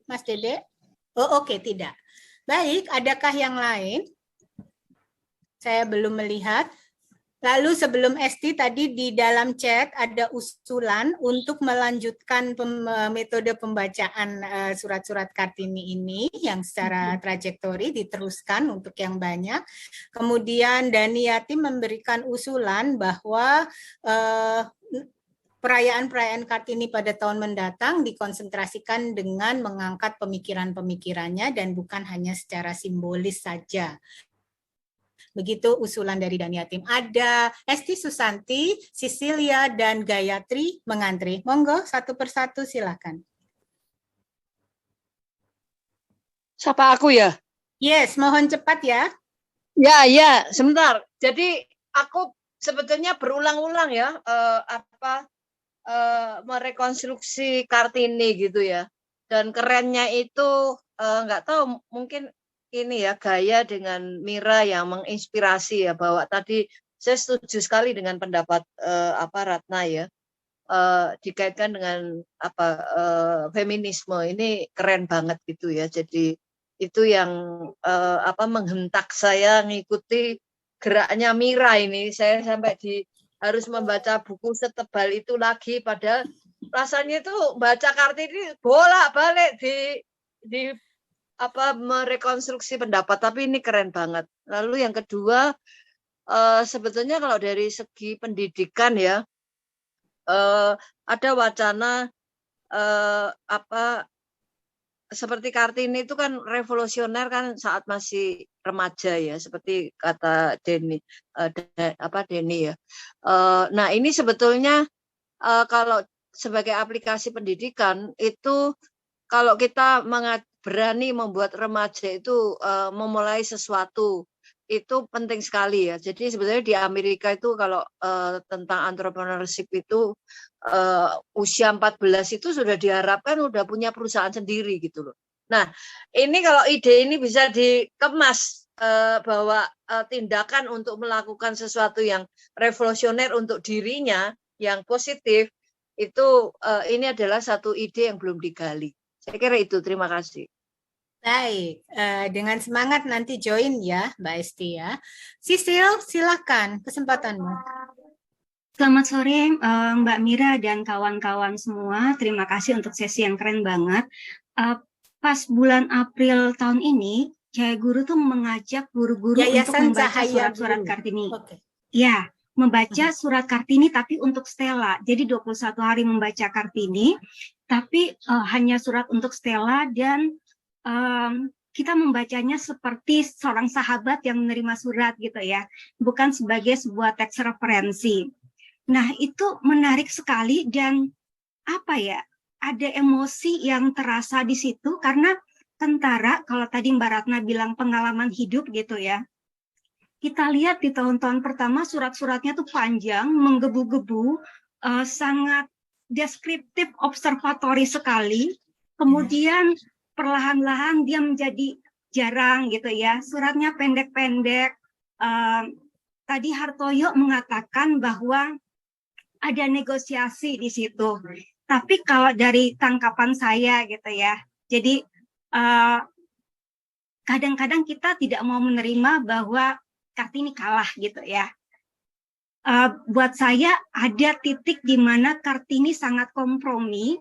Mas Dede? Oh, oke, tidak. Baik, adakah yang lain? Saya belum melihat. Lalu sebelum Esti tadi di dalam chat ada usulan untuk melanjutkan metode pembacaan surat-surat Kartini ini yang secara trajektori diteruskan untuk yang banyak. Kemudian Dani Yatim memberikan usulan bahwa perayaan-perayaan Kartini pada tahun mendatang dikonsentrasikan dengan mengangkat pemikiran-pemikirannya dan bukan hanya secara simbolis saja. Begitu usulan dari Dani Yatim. Ada Esti Susanti, Sisilia, dan Gayatri mengantri. Monggo, satu persatu silakan. Siapa aku ya? Yes, mohon cepat ya. Ya, sebentar. Jadi aku sebetulnya berulang-ulang ya, merekonstruksi Kartini gitu ya. Dan kerennya itu, nggak tahu, mungkin ini ya gaya dengan Mira yang menginspirasi ya, bahwa tadi saya setuju sekali dengan pendapat Ratna ya, dikaitkan dengan feminisme ini keren banget gitu ya. Jadi itu yang menghentak saya ngikuti geraknya Mira ini. Saya sampai harus membaca buku setebal itu lagi, padahal rasanya itu baca Kartini bolak-balik di merekonstruksi pendapat, tapi ini keren banget. Lalu yang kedua, sebetulnya kalau dari segi pendidikan ya, ada wacana apa seperti Kartini itu kan revolusioner kan saat masih remaja ya, seperti kata Denny Denny ya. Nah ini sebetulnya kalau sebagai aplikasi pendidikan itu kalau kita berani membuat remaja itu memulai sesuatu itu penting sekali ya. Jadi sebenarnya di Amerika itu kalau tentang entrepreneurship itu usia 14 itu sudah diharapkan udah punya perusahaan sendiri gitu loh. Nah, ini kalau ide ini bisa dikemas bahwa tindakan untuk melakukan sesuatu yang revolusioner untuk dirinya yang positif itu ini adalah satu ide yang belum digali. Saya kira itu. Terima kasih. Baik, dengan semangat nanti join ya Mbak Esti ya. Sisil, silakan kesempatanmu. Selamat sore Mbak Mira dan kawan-kawan semua. Terima kasih untuk sesi yang keren banget. Pas bulan April tahun ini, Jaya Guru tuh mengajak guru-guru untuk membaca surat-surat Kartini. Ya, membaca surat Kartini tapi untuk Stella. Jadi 21 hari membaca Kartini, tapi hanya surat untuk Stella dan kita membacanya seperti seorang sahabat yang menerima surat gitu ya, bukan sebagai sebuah teks referensi. Nah itu menarik sekali dan apa ya, ada emosi yang terasa di situ karena tentara, kalau tadi Mbak Ratna bilang pengalaman hidup gitu ya, kita lihat di tahun-tahun pertama surat-suratnya tuh panjang, menggebu-gebu, sangat deskriptif, observatori sekali, kemudian perlahan-lahan dia menjadi jarang gitu ya, suratnya pendek-pendek. Tadi Hartoyo mengatakan bahwa ada negosiasi di situ, tapi kalau dari tangkapan saya gitu ya, jadi kadang-kadang kita tidak mau menerima bahwa Kartini kalah gitu ya. Buat saya ada titik di mana Kartini sangat kompromi,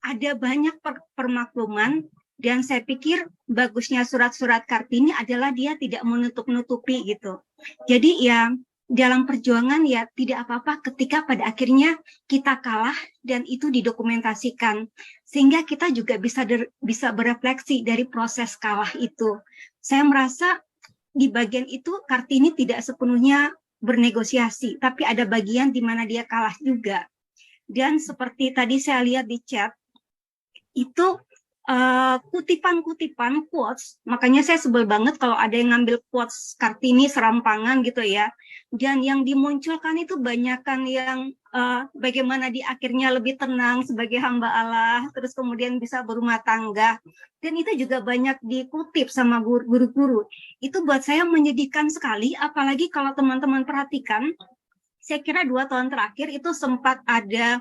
ada banyak permakluman, dan saya pikir bagusnya surat-surat Kartini adalah dia tidak menutup-nutupi gitu. Jadi ya dalam perjuangan ya tidak apa-apa ketika pada akhirnya kita kalah dan itu didokumentasikan. Sehingga kita juga bisa berefleksi dari proses kalah itu. Saya merasa di bagian itu Kartini tidak sepenuhnya bernegosiasi, tapi ada bagian di mana dia kalah juga. Dan seperti tadi saya lihat di chat, itu kutipan-kutipan quotes, makanya saya sebel banget kalau ada yang ngambil quotes Kartini serampangan gitu ya, dan yang dimunculkan itu banyakan yang bagaimana di akhirnya lebih tenang sebagai hamba Allah, terus kemudian bisa berumah tangga, dan itu juga banyak dikutip sama guru-guru. Itu buat saya menyedihkan sekali, apalagi kalau teman-teman perhatikan, saya kira 2 tahun terakhir itu sempat ada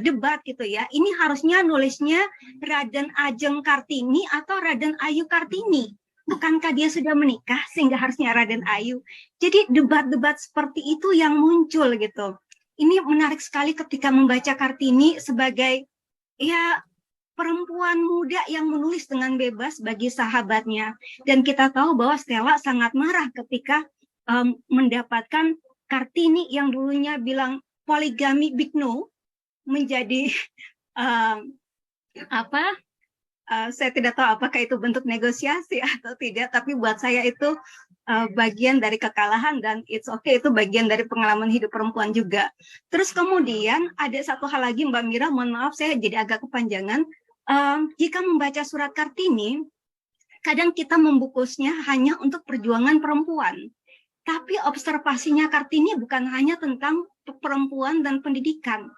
debat gitu ya, ini harusnya nulisnya Raden Ajeng Kartini atau Raden Ayu Kartini, bukankah dia sudah menikah sehingga harusnya Raden Ayu. Jadi debat-debat seperti itu yang muncul gitu. Ini menarik sekali ketika membaca Kartini sebagai ya perempuan muda yang menulis dengan bebas bagi sahabatnya, dan kita tahu bahwa Stella sangat marah ketika mendapatkan Kartini yang dulunya bilang poligami big no menjadi saya tidak tahu apakah itu bentuk negosiasi atau tidak, tapi buat saya itu bagian dari kekalahan dan it's okay, itu bagian dari pengalaman hidup perempuan juga. Terus kemudian ada satu hal lagi Mbak Mira, mohon maaf saya jadi agak kepanjangan. Jika membaca surat Kartini, kadang kita membungkusnya hanya untuk perjuangan perempuan. Tapi observasinya Kartini bukan hanya tentang perempuan dan pendidikan.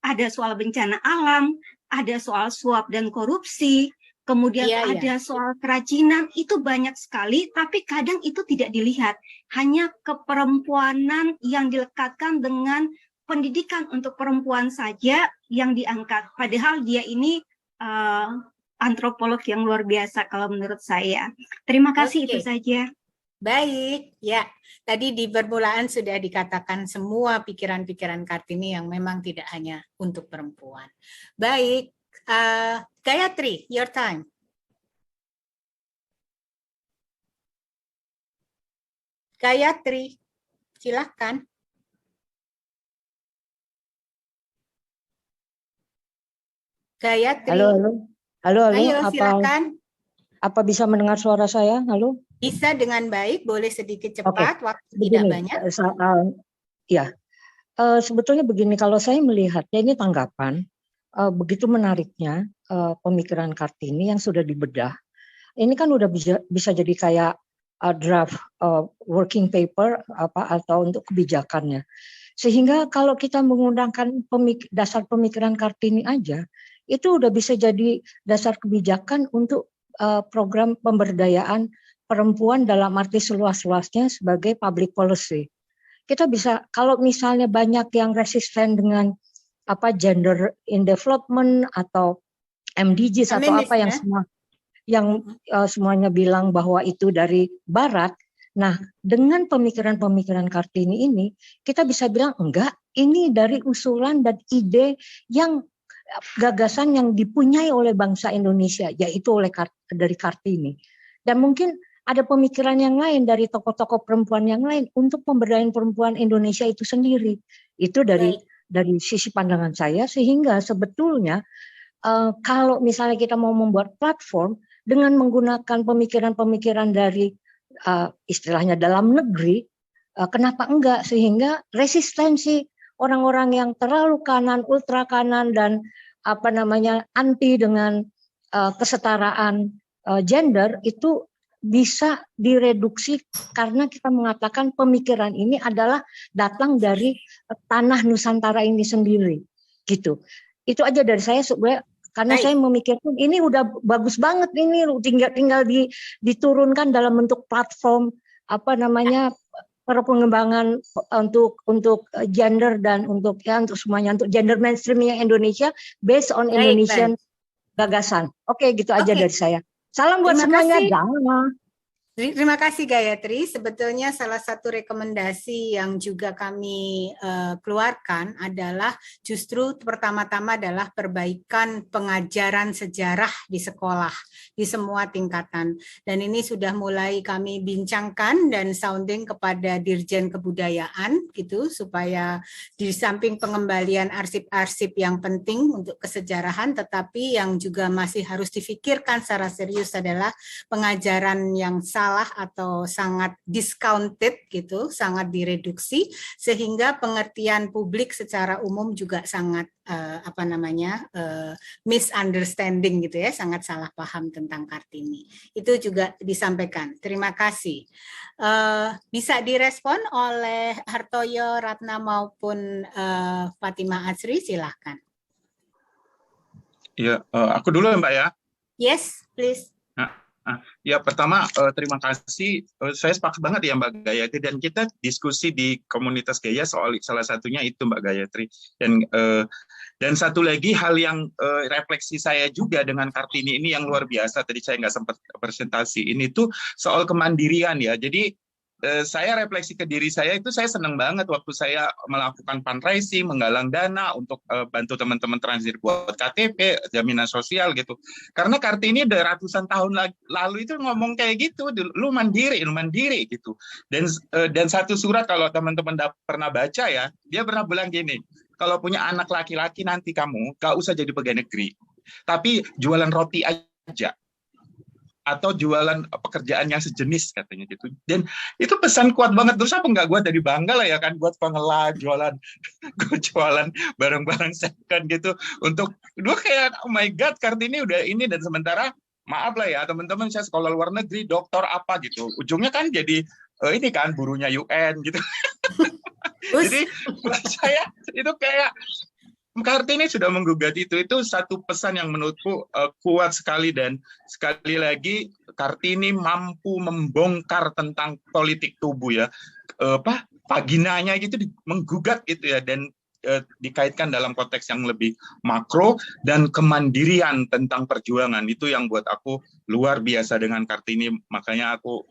Ada soal bencana alam, ada soal suap dan korupsi, kemudian ada soal kerajinan, itu banyak sekali, tapi kadang itu tidak dilihat. Hanya keperempuanan yang dilekatkan dengan pendidikan untuk perempuan saja yang diangkat. Padahal dia ini antropolog yang luar biasa kalau menurut saya. Terima kasih, itu saja. Baik, ya. Tadi di permulaan sudah dikatakan semua pikiran-pikiran Kartini yang memang tidak hanya untuk perempuan. Baik, Gayatri, your time. Gayatri, silakan. Gayatri. Halo, Ayo, silakan. apa bisa mendengar suara saya? Halo? Bisa dengan baik, boleh sedikit cepat, waktu Begini, tidak banyak. Ya, sebetulnya begini, kalau saya melihatnya ini tanggapan, begitu menariknya pemikiran Kartini yang sudah dibedah. Ini kan udah bisa jadi kayak draft working paper atau untuk kebijakannya. Sehingga kalau kita menggunakan dasar pemikiran Kartini aja, itu udah bisa jadi dasar kebijakan untuk program pemberdayaan perempuan dalam arti seluas-luasnya sebagai public policy. Kita bisa, kalau misalnya banyak yang resisten dengan gender in development atau MDGs atau apa yang semuanya bilang bahwa itu dari Barat. Nah, dengan pemikiran-pemikiran Kartini ini, kita bisa bilang enggak, ini dari usulan dan ide yang gagasan yang dipunyai oleh bangsa Indonesia, yaitu dari Kartini. Dan mungkin ada pemikiran yang lain dari tokoh-tokoh perempuan yang lain untuk pemberdayaan perempuan Indonesia itu sendiri. Itu dari sisi pandangan saya, sehingga sebetulnya kalau misalnya kita mau membuat platform dengan menggunakan pemikiran-pemikiran dari istilahnya dalam negeri, kenapa enggak? Sehingga resistensi orang-orang yang terlalu kanan, ultra kanan, dan anti dengan kesetaraan gender itu bisa direduksi karena kita mengatakan pemikiran ini adalah datang dari tanah Nusantara ini sendiri, gitu. Itu aja dari saya sebenarnya, karena saya memikirkan ini udah bagus banget, ini tinggal diturunkan dalam bentuk platform para pengembangan untuk gender dan untuk semuanya, untuk gender mainstreaming Indonesia based on Indonesian gagasan. Oke, gitu aja dari saya. Salam buat semuanya. Terima kasih Gayatri. Sebetulnya salah satu rekomendasi yang juga kami keluarkan adalah justru pertama-tama adalah perbaikan pengajaran sejarah di sekolah di semua tingkatan. Dan ini sudah mulai kami bincangkan dan sounding kepada Dirjen Kebudayaan gitu, supaya di samping pengembalian arsip-arsip yang penting untuk kesejarahan, tetapi yang juga masih harus difikirkan secara serius adalah pengajaran yang salah atau sangat discounted gitu, sangat direduksi, sehingga pengertian publik secara umum juga sangat misunderstanding gitu ya, sangat salah paham tentang Kartini. Itu juga disampaikan. Terima kasih. Bisa direspon oleh Hartoyo, Ratna maupun Fatimah Azri, silahkan. Ya, aku dulu ya Mbak ya. Yes, please. Ya, pertama terima kasih. Saya sepakat banget ya Mbak Gayatri, dan kita diskusi di komunitas Gaya soal salah satunya itu Mbak Gayatri. Dan satu lagi hal yang refleksi saya juga dengan Kartini ini yang luar biasa, tadi saya nggak sempat presentasi, ini tuh soal kemandirian ya. Jadi saya refleksi ke diri saya, itu saya senang banget waktu saya melakukan fundraising, menggalang dana untuk bantu teman-teman transgender buat KTP, jaminan sosial gitu. Karena Kartini udah ratusan tahun lalu itu ngomong kayak gitu, lu mandiri gitu. Dan satu surat kalau teman-teman pernah baca ya, dia pernah bilang gini, kalau punya anak laki-laki nanti kamu gak usah jadi pegawai negeri, tapi jualan roti aja, atau jualan pekerjaan yang sejenis katanya gitu. Dan itu pesan kuat banget. Terus apa nggak gue dari bangga lah ya kan, buat pengelola jualan barang-barang second gitu, untuk gue kayak oh my god, Kartini udah ini. Dan sementara maaf lah ya teman-teman, saya sekolah luar negeri, doktor apa gitu, ujungnya kan jadi ini kan burunya UN gitu. Jadi buat saya itu kayak Kartini sudah menggugat itu satu pesan yang menurutku kuat sekali. Dan sekali lagi Kartini mampu membongkar tentang politik tubuh ya, vaginanya gitu, menggugat gitu ya, dan dikaitkan dalam konteks yang lebih makro, dan kemandirian tentang perjuangan. Itu yang buat aku luar biasa dengan Kartini, makanya aku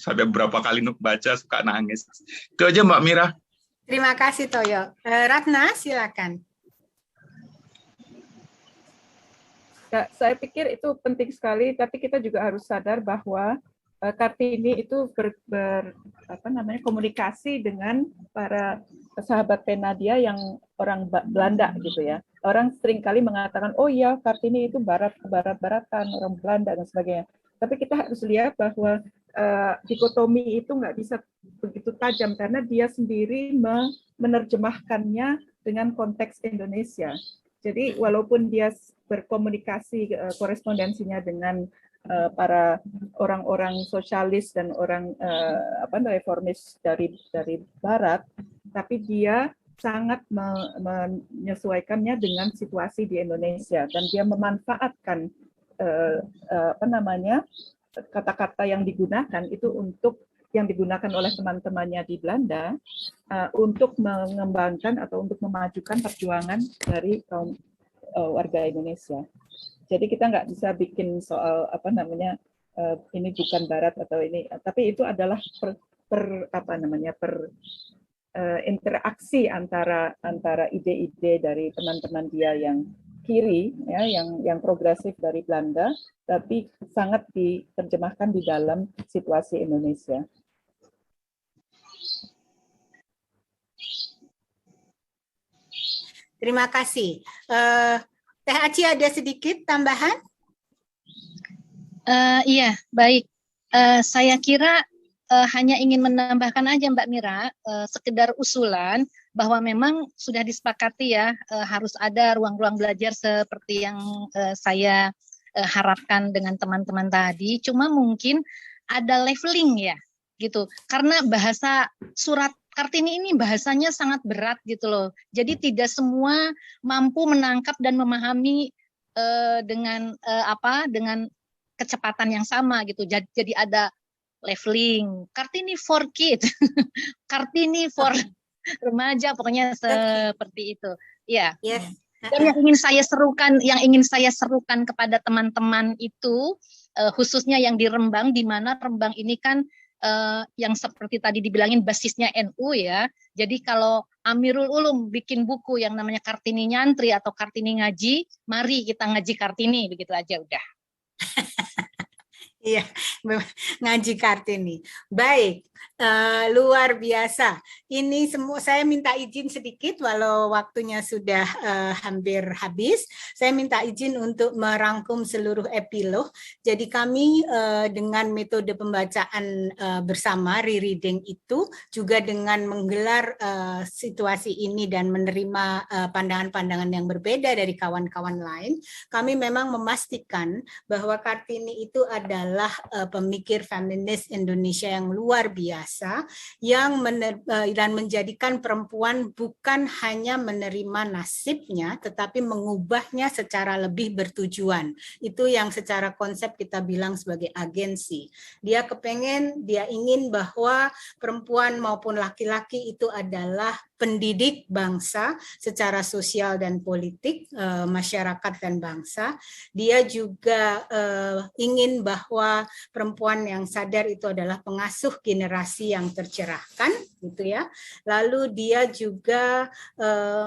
sampai beberapa kali baca suka nangis. Itu aja Mbak Mira. Terima kasih Toyo. Ratna, silakan. Ya, saya pikir itu penting sekali, tapi kita juga harus sadar bahwa Kartini itu komunikasi dengan para sahabat pena dia yang orang Belanda gitu ya. Orang seringkali mengatakan, oh ya Kartini itu barat-baratan, orang Belanda dan sebagainya. Tapi kita harus lihat bahwa dikotomi itu nggak bisa begitu tajam karena dia sendiri menerjemahkannya dengan konteks Indonesia. Jadi walaupun dia berkomunikasi korespondensinya dengan para orang-orang sosialis dan orang reformis dari Barat, tapi dia sangat menyesuaikannya dengan situasi di Indonesia dan dia memanfaatkan kata-kata yang digunakan itu untuk yang digunakan oleh teman-temannya di Belanda untuk mengembangkan atau untuk memajukan perjuangan dari kaum warga Indonesia. Jadi kita nggak bisa bikin soal ini bukan Barat atau ini, tapi itu adalah interaksi antara ide-ide dari teman-teman dia yang kiri, ya, yang progresif dari Belanda, tapi sangat diterjemahkan di dalam situasi Indonesia. Terima kasih. Teh Aci ada sedikit tambahan? Iya, baik. Saya kira hanya ingin menambahkan aja Mbak Mira, sekedar usulan bahwa memang sudah disepakati ya, harus ada ruang-ruang belajar seperti yang saya harapkan dengan teman-teman tadi. Cuma mungkin ada leveling ya, gitu. Karena bahasa surat Kartini ini bahasanya sangat berat gitu loh. Jadi tidak semua mampu menangkap dan memahami dengan kecepatan yang sama gitu. Jadi ada leveling. Kartini for kids, Kartini for remaja, pokoknya seperti itu. Ya. Yes. Dan yang ingin saya serukan kepada teman-teman itu khususnya yang di Rembang, di mana Rembang ini kan yang seperti tadi dibilangin basisnya NU ya. Jadi kalau Amirul Ulum bikin buku yang namanya Kartini Nyantri atau Kartini Ngaji, mari kita ngaji Kartini, begitu aja udah. Iya, ngaji Kartini. Baik, luar biasa. Ini semua saya minta izin sedikit, walau waktunya sudah hampir habis. Saya minta izin untuk merangkum seluruh epilog. Jadi kami dengan metode pembacaan bersama, rereading itu, juga dengan menggelar situasi ini dan menerima pandangan-pandangan yang berbeda dari kawan-kawan lain, kami memang memastikan bahwa Kartini itu adalah pemikir feminis Indonesia yang luar biasa yang dan menjadikan perempuan bukan hanya menerima nasibnya tetapi mengubahnya secara lebih bertujuan. Itu yang secara konsep kita bilang sebagai agensi. Dia ingin bahwa perempuan maupun laki-laki itu adalah pendidik bangsa secara sosial dan politik, masyarakat dan bangsa. Dia juga ingin bahwa perempuan yang sadar itu adalah pengasuh generasi yang tercerahkan, gitu ya. Lalu dia juga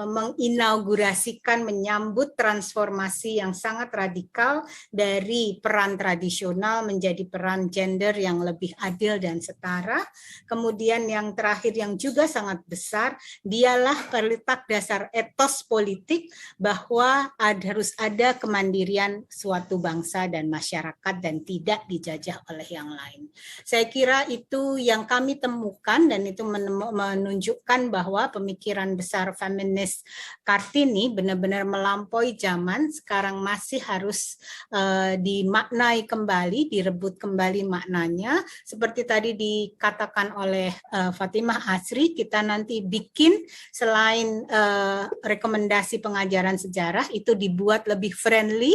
menginaugurasikan, menyambut transformasi yang sangat radikal dari peran tradisional menjadi peran gender yang lebih adil dan setara. Kemudian yang terakhir yang juga sangat besar, dialah peletak dasar etos politik bahwa harus ada kemandirian suatu bangsa dan masyarakat dan tidak dijajah oleh yang lain. Saya kira itu yang kami temukan dan itu menunjukkan bahwa pemikiran besar feminis Kartini benar-benar melampaui zaman, sekarang masih harus dimaknai kembali, direbut kembali maknanya. Seperti tadi dikatakan oleh Fatimah Asri, kita nanti bikin selain rekomendasi pengajaran sejarah itu dibuat lebih friendly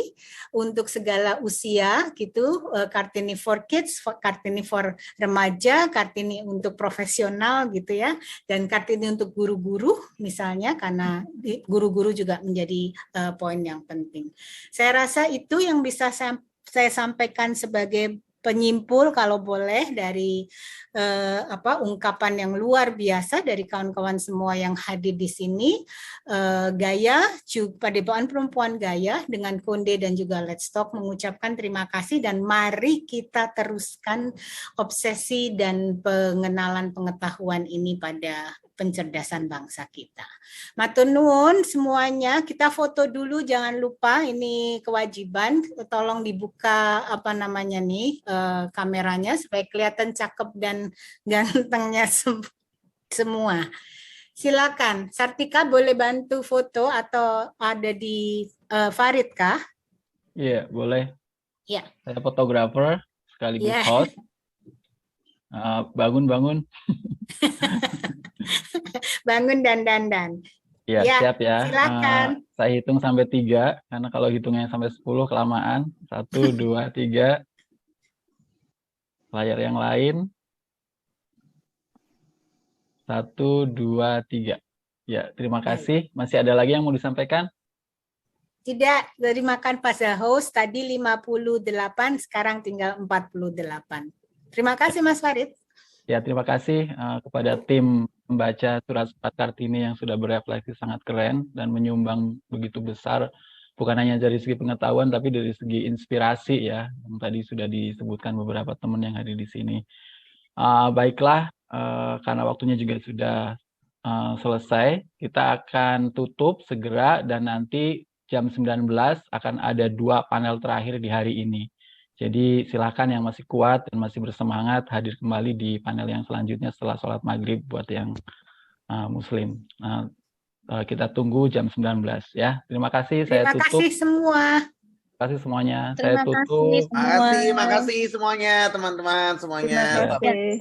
untuk segala usia gitu, Kartini for kids, Kartini for remaja, Kartini untuk profesional gitu ya, dan Kartini untuk guru-guru misalnya, karena guru-guru juga menjadi poin yang penting. Saya rasa itu yang bisa saya sampaikan sebagai penyimpul kalau boleh dari ungkapan yang luar biasa dari kawan-kawan semua yang hadir di sini. Gaya, Padepokan Perempuan Gaya dengan Konde dan juga Let's Talk mengucapkan terima kasih dan mari kita teruskan obsesi dan pengenalan pengetahuan ini pada pencerdasan bangsa kita. Matur nuwun semuanya, kita foto dulu jangan lupa, ini kewajiban, tolong dibuka kameranya supaya kelihatan cakep dan gantengnya semua. Silakan, Sartika boleh bantu foto atau ada di Farid kah? Iya, boleh. Ya. Saya fotografer sekaligus host. Bangun. Bangun dan dandan. Ya, siap ya. Silakan. Saya hitung sampai 3, karena kalau hitungnya sampai 10 kelamaan. 1, 2, 3. Layar yang lain. 1, 2, 3. Ya, terima kasih. Masih ada lagi yang mau disampaikan? Tidak, terima kasih Pak host. Tadi 58, sekarang tinggal 48. Terima kasih Mas Farid. Ya, terima kasih kepada tim membaca surat-surat Kartini yang sudah berefleksi sangat keren dan menyumbang begitu besar, bukan hanya dari segi pengetahuan, tapi dari segi inspirasi ya, yang tadi sudah disebutkan beberapa teman yang hadir di sini. Baiklah, karena waktunya juga sudah selesai, kita akan tutup segera dan nanti jam 19 akan ada 2 panel terakhir di hari ini. Jadi silakan yang masih kuat dan masih bersemangat hadir kembali di panel yang selanjutnya setelah sholat maghrib buat yang muslim. Kita tunggu jam 19 ya. Terima kasih, saya tutup. Terima kasih semua. Terima kasih semuanya. Terima saya tutup. Terima kasih semuanya teman-teman semuanya.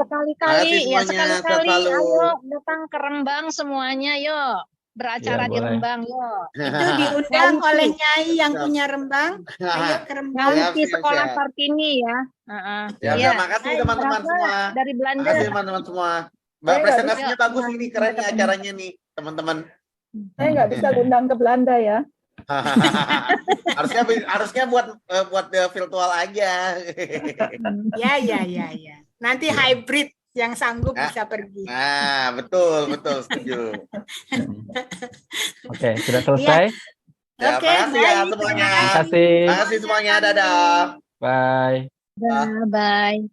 Sekali-kali ayo datang ke Rembang semuanya yuk. Beracara di Rembang yuk. Itu diundang oleh Nyai yang punya Rembang. Ayo ke Rembang. Di sekolah Kartini ya. Terima kasih teman-teman semua. Dari Belanda. Terima kasih teman-teman semua. Mbak, presentasinya bagus ini, keren nih acaranya nih teman-teman. Saya nggak bisa undang ke Belanda ya. harusnya buat virtual aja. Ya. Nanti hybrid. Yang sanggup bisa pergi. Nah, betul, setuju. Oke, sudah selesai. Ya, makasih ya semuanya. Terima kasih semuanya, dadah. Bye. Bye.